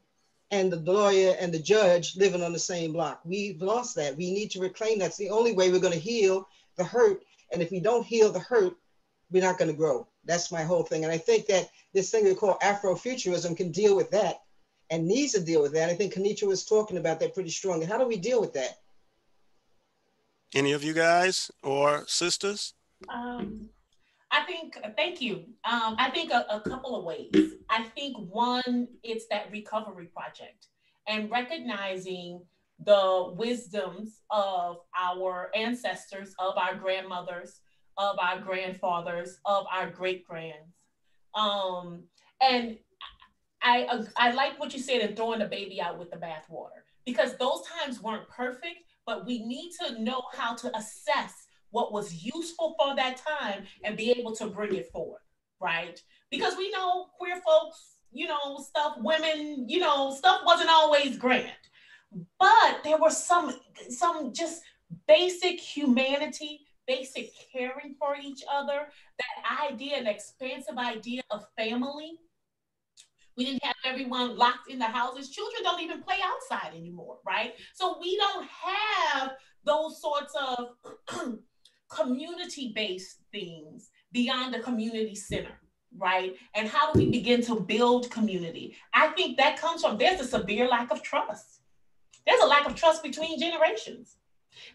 Speaker 8: and the lawyer and the judge living on the same block? We've lost that. We need to reclaim that. It's the only way we're going to heal the hurt. And if we don't heal the hurt, we're not going to grow. That's my whole thing. And I think that this thing we call Afrofuturism can deal with that and needs to deal with that. I think Kenitra was talking about that pretty strongly. How do we deal with that?
Speaker 2: Any of you guys or sisters?
Speaker 4: I think, thank you. I think a couple of ways. I think one, it's that recovery project and recognizing the wisdoms of our ancestors, of our grandmothers, of our grandfathers, of our great-grands. And I like what you said in throwing the baby out with the bathwater, because those times weren't perfect, but we need to know how to assess what was useful for that time and be able to bring it forward, right? Because we know queer folks, you know, stuff, women, you know, stuff wasn't always grand. But there was some just basic humanity, basic caring for each other, that idea, an expansive idea of family. We didn't have everyone locked in the houses. Children don't even play outside anymore, right? So we don't have those sorts of community-based things beyond the community center, right? And how do we begin to build community? I think that comes from, there's a severe lack of trust. There's a lack of trust between generations.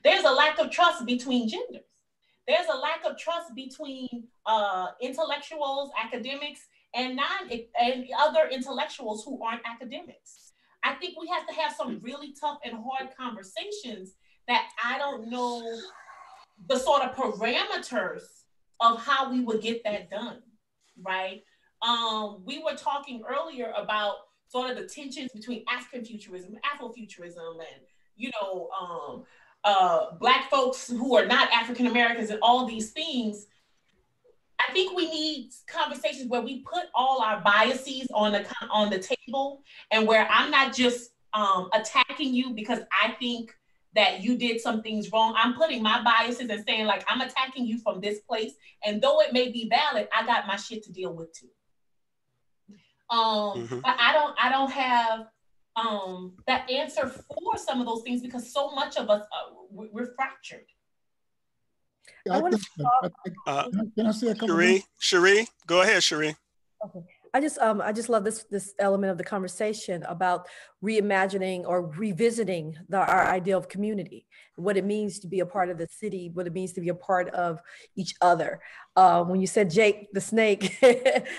Speaker 4: There's a lack of trust between genders. There's a lack of trust between intellectuals, academics, and other intellectuals who aren't academics. I think we have to have some really tough and hard conversations that I don't know the sort of parameters of how we would get that done, right? We were talking earlier about sort of the tensions between African futurism, Afrofuturism, and, you know, Black folks who are not African Americans and all these things. I think we need conversations where we put all our biases on the table, and where I'm not just attacking you because I think that you did some things wrong. I'm putting my biases and saying like, I'm attacking you from this place. And though it may be valid, I got my shit to deal with too. But I don't have that answer for some of those things because so much of us, we're fractured.
Speaker 5: I think, can I say a couple of
Speaker 2: Cherie, go ahead, Cherie.
Speaker 1: Okay. I just love this element of the conversation about reimagining or revisiting our idea of community, what it means to be a part of the city, what it means to be a part of each other. When you said Jake the Snake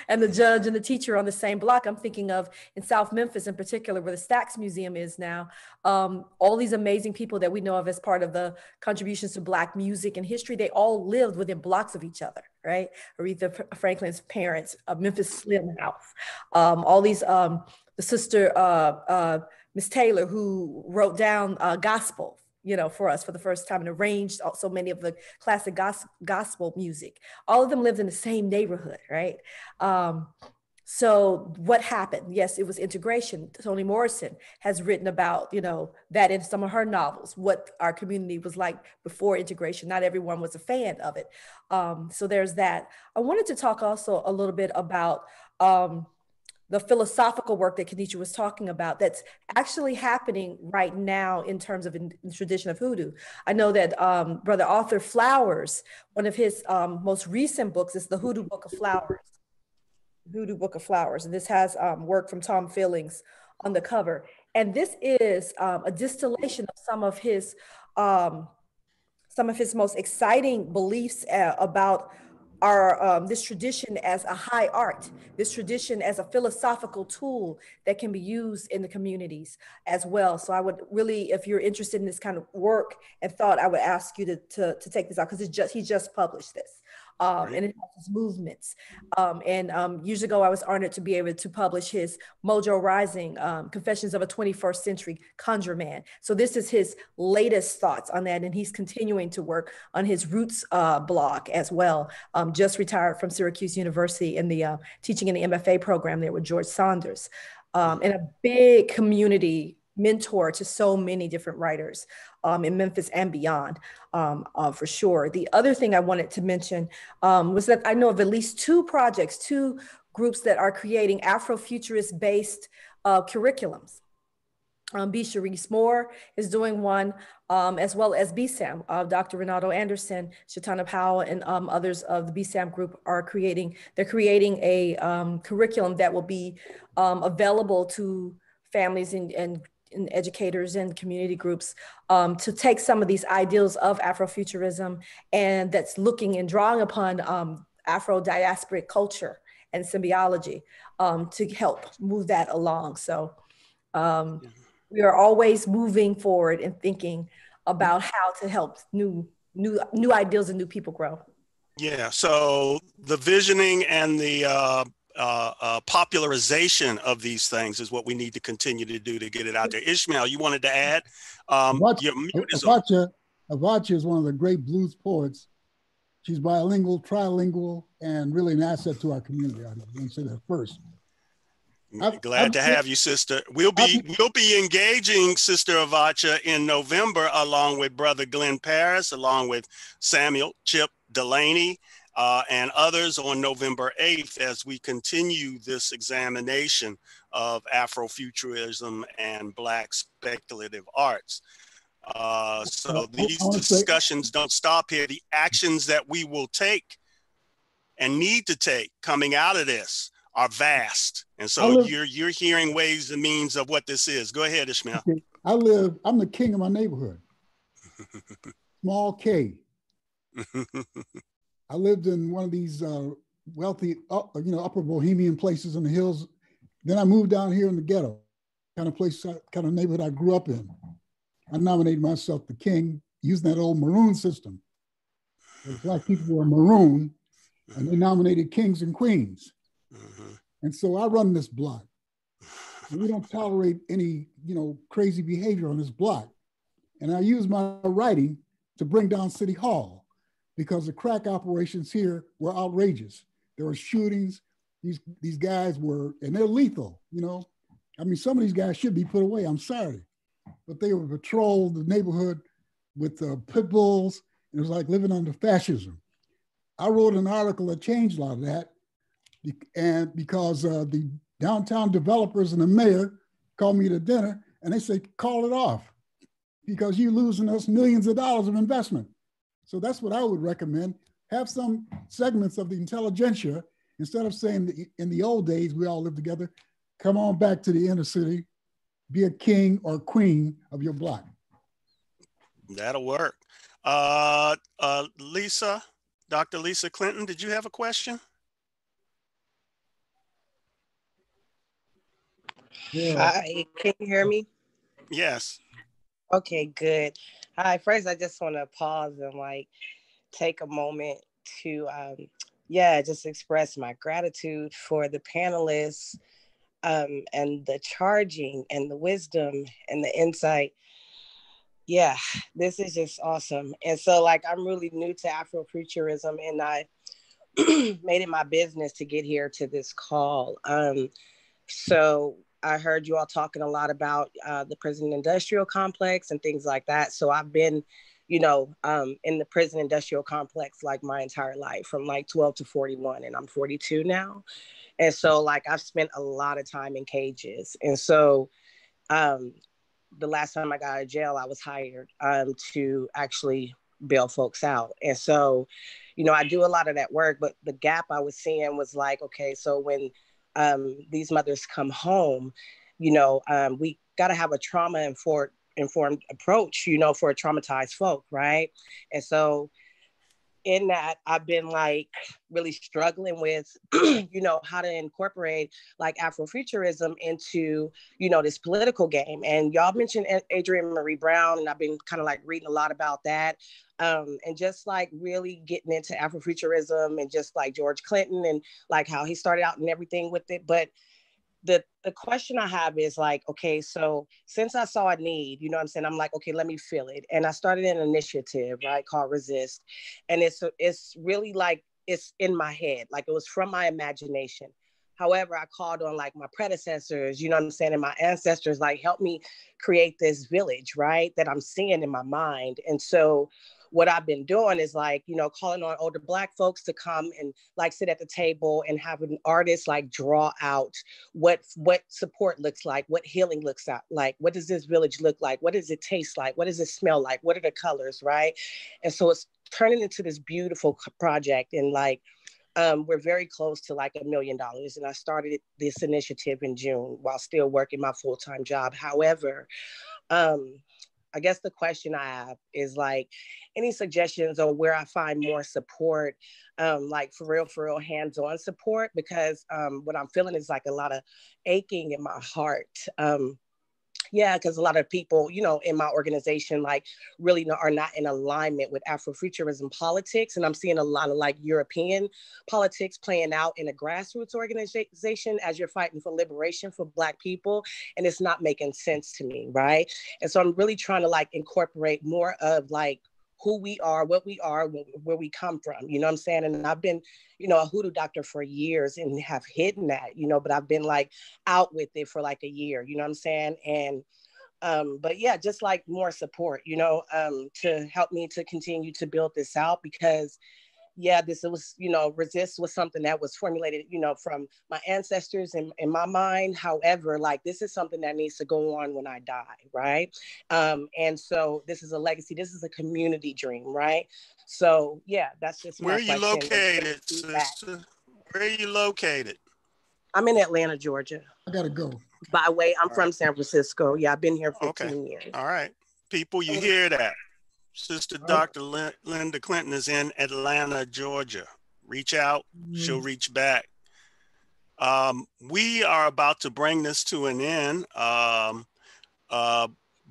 Speaker 1: and the judge and the teacher on the same block, I'm thinking of in South Memphis in particular, where the Stax Museum is now, all these amazing people that we know of as part of the contributions to Black music and history, they all lived within blocks of each other, right? Aretha Franklin's parents, Memphis Slim House, all these, the sister, Miss Taylor, who wrote down gospel, for us for the first time and arranged so many of the classic gospel music. All of them lived in the same neighborhood, right? So what happened? Yes, it was integration. Toni Morrison has written about, that in some of her novels, what our community was like before integration. Not everyone was a fan of it. So there's that. I wanted to talk also a little bit about the philosophical work that Kenisha was talking about that's actually happening right now in terms of in the tradition of hoodoo. I know that Brother Arthur Flowers, one of his most recent books is the Hoodoo Book of Flowers. Hoodoo Book of Flowers. And this has work from Tom Fillings on the cover. And this is a distillation of some of his most exciting beliefs about our this tradition as a high art, this tradition as a philosophical tool that can be used in the communities as well. So I would really, if you're interested in this kind of work and thought, I would ask you to take this out because he just published this. And it has his movements. Years ago, I was honored to be able to publish his Mojo Rising, Confessions of a 21st Century Conjure Man. So this is his latest thoughts on that. And he's continuing to work on his Roots blog as well. Just retired from Syracuse University in the teaching in the MFA program there with George Saunders. And a big community mentor to so many different writers in Memphis and beyond, for sure. The other thing I wanted to mention was that I know of at least two groups that are creating Afrofuturist based curriculums. B. Sharice Moore is doing one, as well as BSAM. Dr. Renato Anderson, Shatana Powell, and others of the BSAM group are creating a curriculum that will be available to families and educators and community groups to take some of these ideals of Afrofuturism and that's looking and drawing upon Afro-diasporic culture and symbiology to help move that along. So we are always moving forward and thinking about how to help new ideals and new people grow.
Speaker 2: Yeah, so the visioning and the popularization of these things is what we need to continue to do to get it out there. Ishmael, you wanted to add?
Speaker 5: Avacha is one of the great blues poets. She's bilingual, trilingual, and really an asset to our community. I want to say that first.
Speaker 2: Glad to have you, sister. We'll be engaging Sister Avacha in November, along with Brother Glenn Paris, along with Samuel Chip Delaney, and others on November 8th as we continue this examination of Afrofuturism and Black speculative arts. So these discussions don't stop here. The actions that we will take and need to take coming out of this are vast. And so you're hearing ways and means of what this is. Go ahead, Ishmael.
Speaker 5: Okay. I'm the king of my neighborhood. Small K. I lived in one of these wealthy, upper Bohemian places in the hills. Then I moved down here in the ghetto, kind of neighborhood I grew up in. I nominated myself the king using that old maroon system. The Black people were maroon, and they nominated kings and queens. And so I run this block. And we don't tolerate any, crazy behavior on this block. And I use my writing to bring down City Hall because the crack operations here were outrageous. There were shootings. These guys were, and they're lethal, I mean, some of these guys should be put away. I'm sorry. but they would patrol the neighborhood with pit bulls. It was like living under fascism. I wrote an article that changed a lot of that, and because the downtown developers and the mayor called me to dinner, and they said, call it off, because you're losing us millions of dollars of investment. So that's what I would recommend. Have some segments of the intelligentsia, instead of saying that in the old days we all lived together, come on back to the inner city, be a king or queen of your block.
Speaker 2: That'll work. Lisa, Dr. Lisa Clinton, did you have a question?
Speaker 3: Yeah.
Speaker 9: Hi, can you hear me?
Speaker 2: Yes.
Speaker 9: Okay, good. Hi, first I just want to pause and like take a moment to just express my gratitude for the panelists and the charging and the wisdom and the insight. Yeah, this is just awesome. And so like I'm really new to Afrofuturism, and I made it my business to get here to this call. So I heard you all talking a lot about the prison industrial complex and things like that. So I've been, in the prison industrial complex like my entire life, from like 12 to 41, and I'm 42 now. And so like I've spent a lot of time in cages. And so the last time I got out of jail, I was hired to actually bail folks out. And so, I do a lot of that work, but the gap I was seeing was like, okay, so when these mothers come home, we got to have a trauma-informed approach, for traumatized folk, right? And so in that, I've been like really struggling with, how to incorporate like Afrofuturism into, this political game. And y'all mentioned Adrienne Marie Brown, and I've been kind of like reading a lot about that. And just like really getting into Afrofuturism and just like George Clinton and like how he started out and everything with it. But the question I have is like, okay, so since I saw a need, you know what I'm saying? I'm like, okay, let me feel it. And I started an initiative, right, called Resist. And it's really like, it's in my head. Like it was from my imagination. However, I called on like my predecessors, you know what I'm saying? And my ancestors, like help me create this village, right? That I'm seeing in my mind. And so what I've been doing is like, calling on older Black folks to come and like sit at the table and have an artist like draw out what support looks like, what healing looks like, what does this village look like, what does it taste like, what does it smell like, what are the colors, right? And so it's turning into this beautiful project, and like we're very close to like $1 million. And I started this initiative in June while still working my full-time job. However, I guess the question I have is like any suggestions on where I find more support, like for real, hands-on support, because what I'm feeling is like a lot of aching in my heart. Because a lot of people, in my organization, like really are not in alignment with Afrofuturism politics. And I'm seeing a lot of like European politics playing out in a grassroots organization as you're fighting for liberation for Black people. And it's not making sense to me, right? And so I'm really trying to like incorporate more of like who we are, what we are, where we come from, you know what I'm saying? And I've been, a hoodoo doctor for years and have hidden that, but I've been like out with it for like a year, you know what I'm saying? And, but yeah, just like more support, to help me to continue to build this out, because this was, resist was something that was formulated, from my ancestors in my mind. However, like this is something that needs to go on when I die, right? And so this is a legacy, this is a community dream, right? So yeah, that's just
Speaker 2: Where
Speaker 9: my
Speaker 2: are you
Speaker 9: question.
Speaker 2: located, sister? Where are you located?
Speaker 9: I'm in Atlanta, Georgia.
Speaker 5: I gotta go.
Speaker 9: By the way, I'm
Speaker 2: All
Speaker 9: from
Speaker 2: right.
Speaker 9: San Francisco. Yeah, I've been here 15 years.
Speaker 2: All right. People, you hear that? Sister Dr. Linda Clinton is in Atlanta, Georgia. Reach out, she'll reach back. We are about to bring this to an end.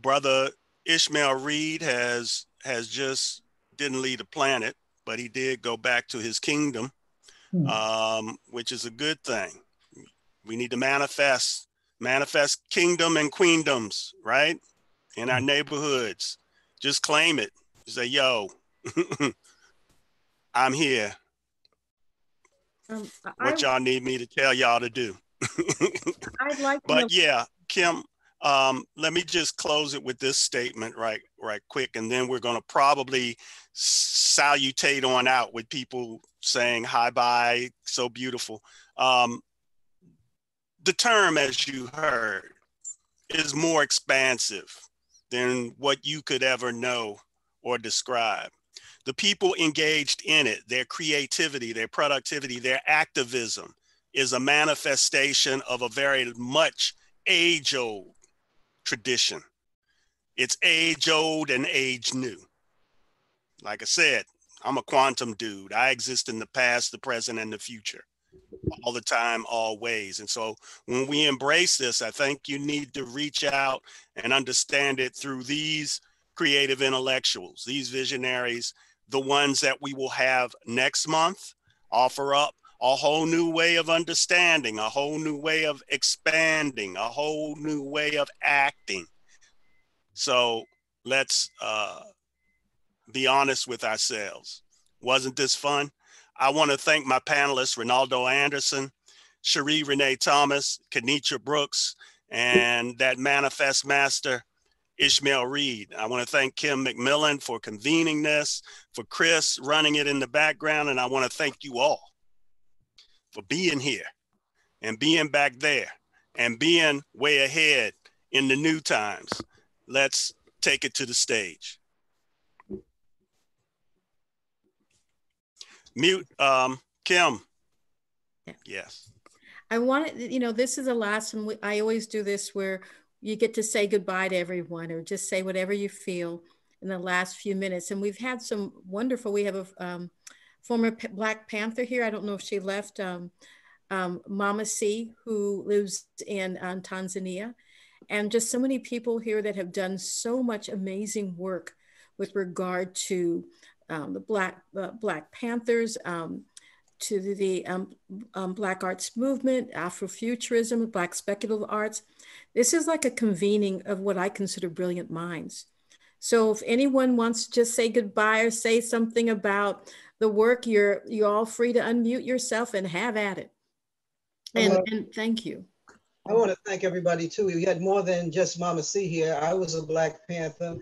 Speaker 2: Brother Ishmael Reed has just didn't leave the planet, but he did go back to his kingdom, which is a good thing. We need to manifest kingdom and queendoms, right? In our neighborhoods. Just claim it. Say, yo, I'm here. What y'all need me to tell y'all to do.
Speaker 1: I'd like to
Speaker 2: But yeah, Kim, Let me just close it with this statement right quick, and then we're going to probably salutate on out with people saying hi, bye, so beautiful. The term, as you heard, is more expansive than what you could ever know or describe. The people engaged in it, their creativity, their productivity, their activism is a manifestation of a very much age-old tradition. It's age-old and age-new. Like I said, I'm a quantum dude. I exist in the past, the present, and the future, all the time, always. And so when we embrace this, I think you need to reach out and understand it through these creative intellectuals, these visionaries, the ones that we will have next month, offer up a whole new way of understanding, a whole new way of expanding, a whole new way of acting. So let's be honest with ourselves. Wasn't this fun? I want to thank my panelists, Ronaldo Anderson, Cherie Renee Thomas, Kenitra Brooks, and that manifest master, Ishmael Reed. I want to thank Kim McMillan for convening this, for Chris running it in the background, and I want to thank you all for being here and being back there and being way ahead in the new times. Let's take it to the stage. Mute, Kim. Yes.
Speaker 10: I wanted, you know, this is the last one. I always do this where you get to say goodbye to everyone or just say whatever you feel in the last few minutes. And we've had some wonderful, we have a former Black Panther here. I don't know if she left, Mama C, who lives in Tanzania. And just so many people here that have done so much amazing work with regard to the Black Panthers, to the Black arts movement, Afrofuturism, Black speculative arts. This is like a convening of what I consider brilliant minds. So if anyone wants to just say goodbye or say something about the work, you're all free to unmute yourself and have at it. And thank you.
Speaker 8: I want to thank everybody too. We had more than just Mama C here. I was a Black Panther,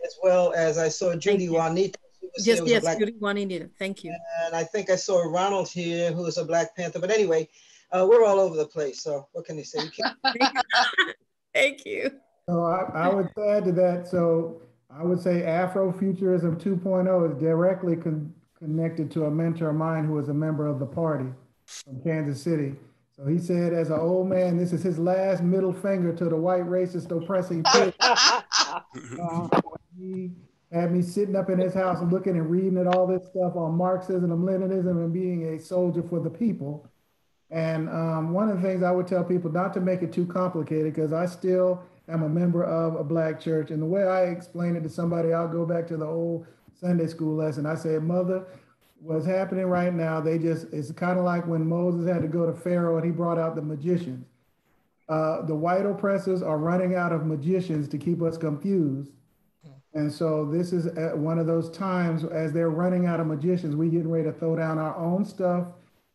Speaker 8: as well as I saw Judy Juanita.
Speaker 10: Yes, Judy Juanita. Thank you.
Speaker 8: And I think I saw Ronald here, who is a Black Panther. But anyway, we're all over the place. So what can you say?
Speaker 10: Thank you.
Speaker 3: So I would add to that. So I would say Afrofuturism 2.0 is directly connected to a mentor of mine who was a member of the party from Kansas City. So he said, as an old man, this is his last middle finger to the white racist oppressing kids. He had me sitting up in his house and looking and reading at all this stuff on Marxism and Leninism and being a soldier for the people. And one of the things I would tell people, not to make it too complicated, because I still am a member of a Black church. And the way I explain it to somebody, I'll go back to the old Sunday school lesson. I say, Mother, what's happening right now, it's kind of like when Moses had to go to Pharaoh and he brought out the magicians. The white oppressors are running out of magicians to keep us confused. And so this is one of those times as they're running out of magicians, we getting ready to throw down our own stuff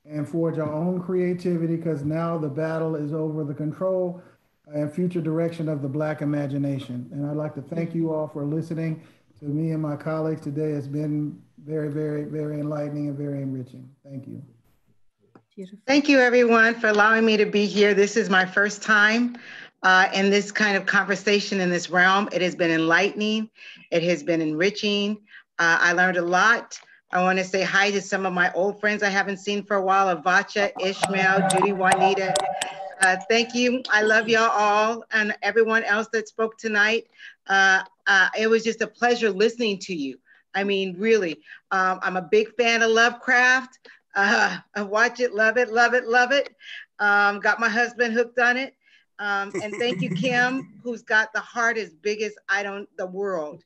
Speaker 3: and forge our own creativity, because now the battle is over the control and future direction of the Black imagination. And I'd like to thank you all for listening to me and my colleagues today. It's been very, very, very enlightening and very enriching. Thank you.
Speaker 10: Beautiful.
Speaker 11: Thank you, everyone, for allowing me to be here. This is my first time in this kind of conversation in this realm. It has been enlightening. It has been enriching. I learned a lot. I want to say hi to some of my old friends I haven't seen for a while, Avacha, Ishmael, Judy Juanita. Thank you. I love y'all all and everyone else that spoke tonight. It was just a pleasure listening to you. I mean, really, I'm a big fan of Lovecraft. I watch it, love it, love it, love it. Got my husband hooked on it. And thank you, Kim, who's got the heart as big as the world.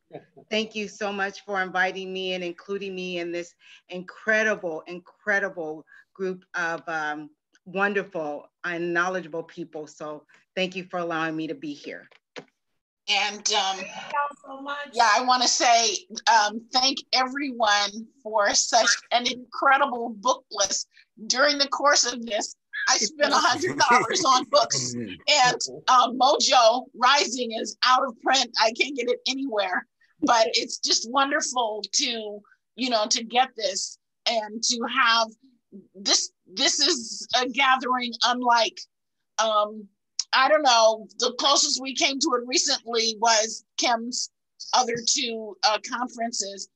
Speaker 11: Thank you so much for inviting me and including me in this incredible, incredible group of wonderful and knowledgeable people. So thank you for allowing me to be here.
Speaker 12: And
Speaker 4: Thank y'all so much.
Speaker 12: yeah, I want to say thank everyone for such an incredible book list. During the course of this, I spent $100 on books, and Mojo Rising is out of print. I can't get it anywhere, but it's just wonderful to, to get this and to have this. This is a gathering unlike, I don't know, the closest we came to it recently was Kim's other two conferences.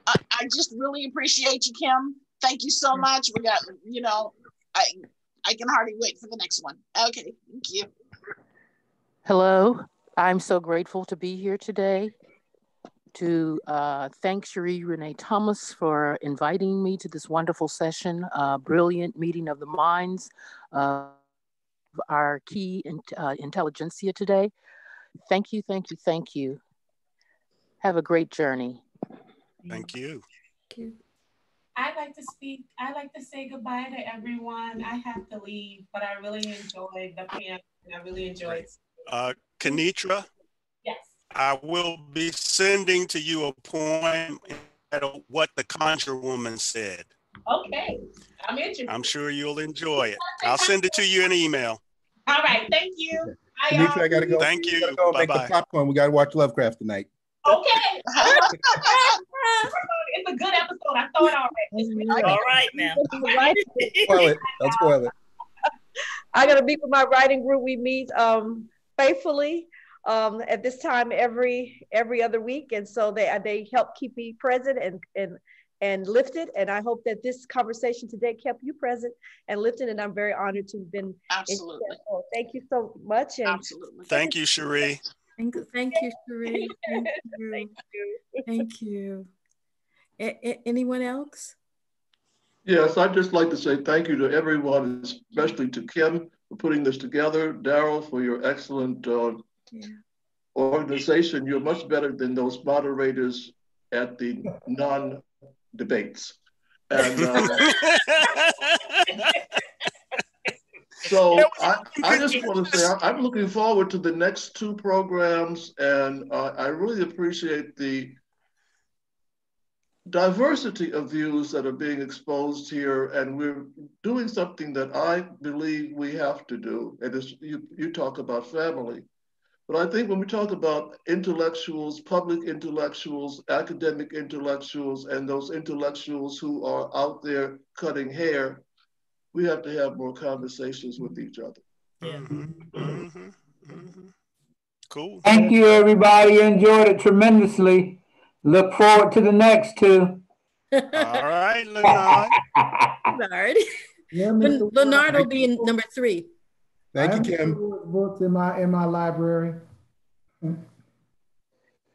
Speaker 12: I just really appreciate you, Kim. Thank you so much. We got, I can hardly wait for the next one. Okay, thank you.
Speaker 13: Hello, I'm so grateful to be here today to thank Cherie Renee Thomas for inviting me to this wonderful session, brilliant meeting of the minds of our key intelligentsia today. Thank you, thank you, thank you. Have a great journey.
Speaker 2: Thank you.
Speaker 10: Thank you.
Speaker 4: I'd like to speak. I'd like to say goodbye to everyone. I have to leave, but I really enjoyed the panel. I really enjoyed.
Speaker 2: Kenitra?
Speaker 4: Yes.
Speaker 2: I will be sending to you a poem entitled What the Conjure Woman Said.
Speaker 4: Okay, I'm interested.
Speaker 2: I'm sure you'll enjoy it. I'll send it to you in email.
Speaker 4: All right, thank you.
Speaker 6: Kenitra, I gotta go.
Speaker 2: Thank you.
Speaker 6: Gotta go make the popcorn. We gotta watch Lovecraft tonight.
Speaker 4: Okay. It's a good episode. I thought already.
Speaker 14: All right now.
Speaker 6: Spoil it. Don't spoil it.
Speaker 1: I got to meet with my writing group. We meet faithfully at this time every other week, and so they help keep me present and lifted. And I hope that this conversation today kept you present and lifted. And I'm very honored to have been.
Speaker 12: Absolutely.
Speaker 1: Thank you so much. And
Speaker 12: absolutely.
Speaker 2: Thank you, Cherie.
Speaker 10: Thank you, Cherie. Thank you. Thank you. Anyone else?
Speaker 7: Yes, I'd just like to say thank you to everyone, especially to Kim for putting this together, Daryl for your excellent organization. You're much better than those moderators at the non-debates. And so I just want to say I'm looking forward to the next two programs, and I really appreciate the diversity of views that are being exposed here, and we're doing something that I believe we have to do. And it's, you talk about family, but I think when we talk about intellectuals, public intellectuals, academic intellectuals, and those intellectuals who are out there cutting hair, we have to have more conversations with each other.
Speaker 2: Cool.
Speaker 15: Thank you, everybody. Enjoyed it tremendously. Look forward to the next two.
Speaker 2: All right, Leonard.
Speaker 10: Leonard will be in number 3.
Speaker 6: Thank you, Kim.
Speaker 3: Books in my library.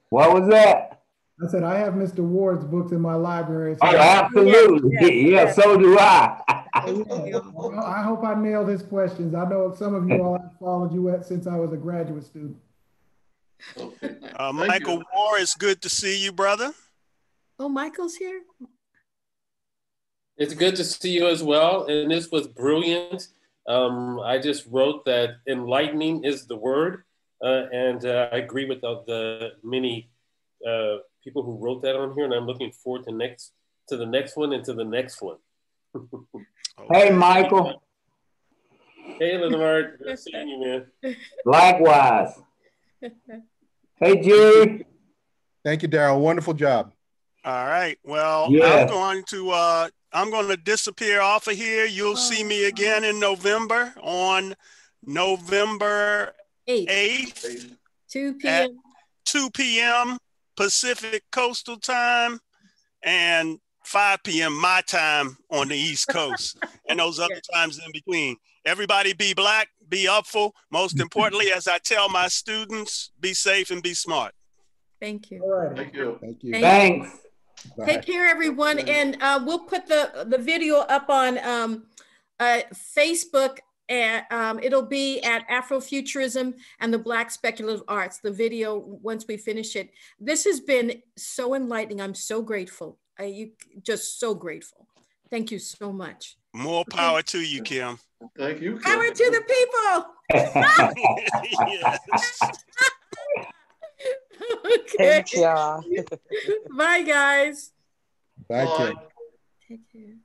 Speaker 15: What was that?
Speaker 3: I said I have Mr. Ward's books in my library.
Speaker 15: So absolutely. Yeah, so do I.
Speaker 3: I hope I nailed his questions. I know some of you all have followed you since I was a graduate student.
Speaker 2: Michael Moore, it's good to see you, brother.
Speaker 10: Oh, Michael's here.
Speaker 14: It's good to see you as well. And this was brilliant. I just wrote that enlightening is the word. And I agree with the many people who wrote that on here. And I'm looking forward to the next one and to the next one.
Speaker 15: Hey, Michael.
Speaker 14: Hey, Leonard. Good seeing you, man.
Speaker 15: Likewise. Hey, Jerry.
Speaker 6: Thank you, Daryl. Wonderful job.
Speaker 2: All right. Well, I'm going to disappear off of here. You'll see me again in November on November 8th.
Speaker 10: 2 p.m.
Speaker 2: At 2 p.m. Pacific Coastal Time and 5 p.m. my time on the East Coast and those other times in between. Everybody be Black, be upful. Most importantly, as I tell my students, be safe and be smart.
Speaker 10: Thank you.
Speaker 3: All right.
Speaker 7: Thank you.
Speaker 6: Thank you.
Speaker 15: Thanks.
Speaker 10: Take care, everyone. And we'll put the video up on Facebook. And it'll be at Afrofuturism and the Black Speculative Arts, the video, once we finish it. This has been so enlightening. I'm so grateful. Just so grateful. Thank you so much.
Speaker 2: More power to you, Kim.
Speaker 7: Thank you, Kim.
Speaker 10: Power to the people.
Speaker 2: Yes.
Speaker 9: Okay. Thank y'all.
Speaker 10: Bye, guys.
Speaker 6: Bye, Kim.
Speaker 10: Take care.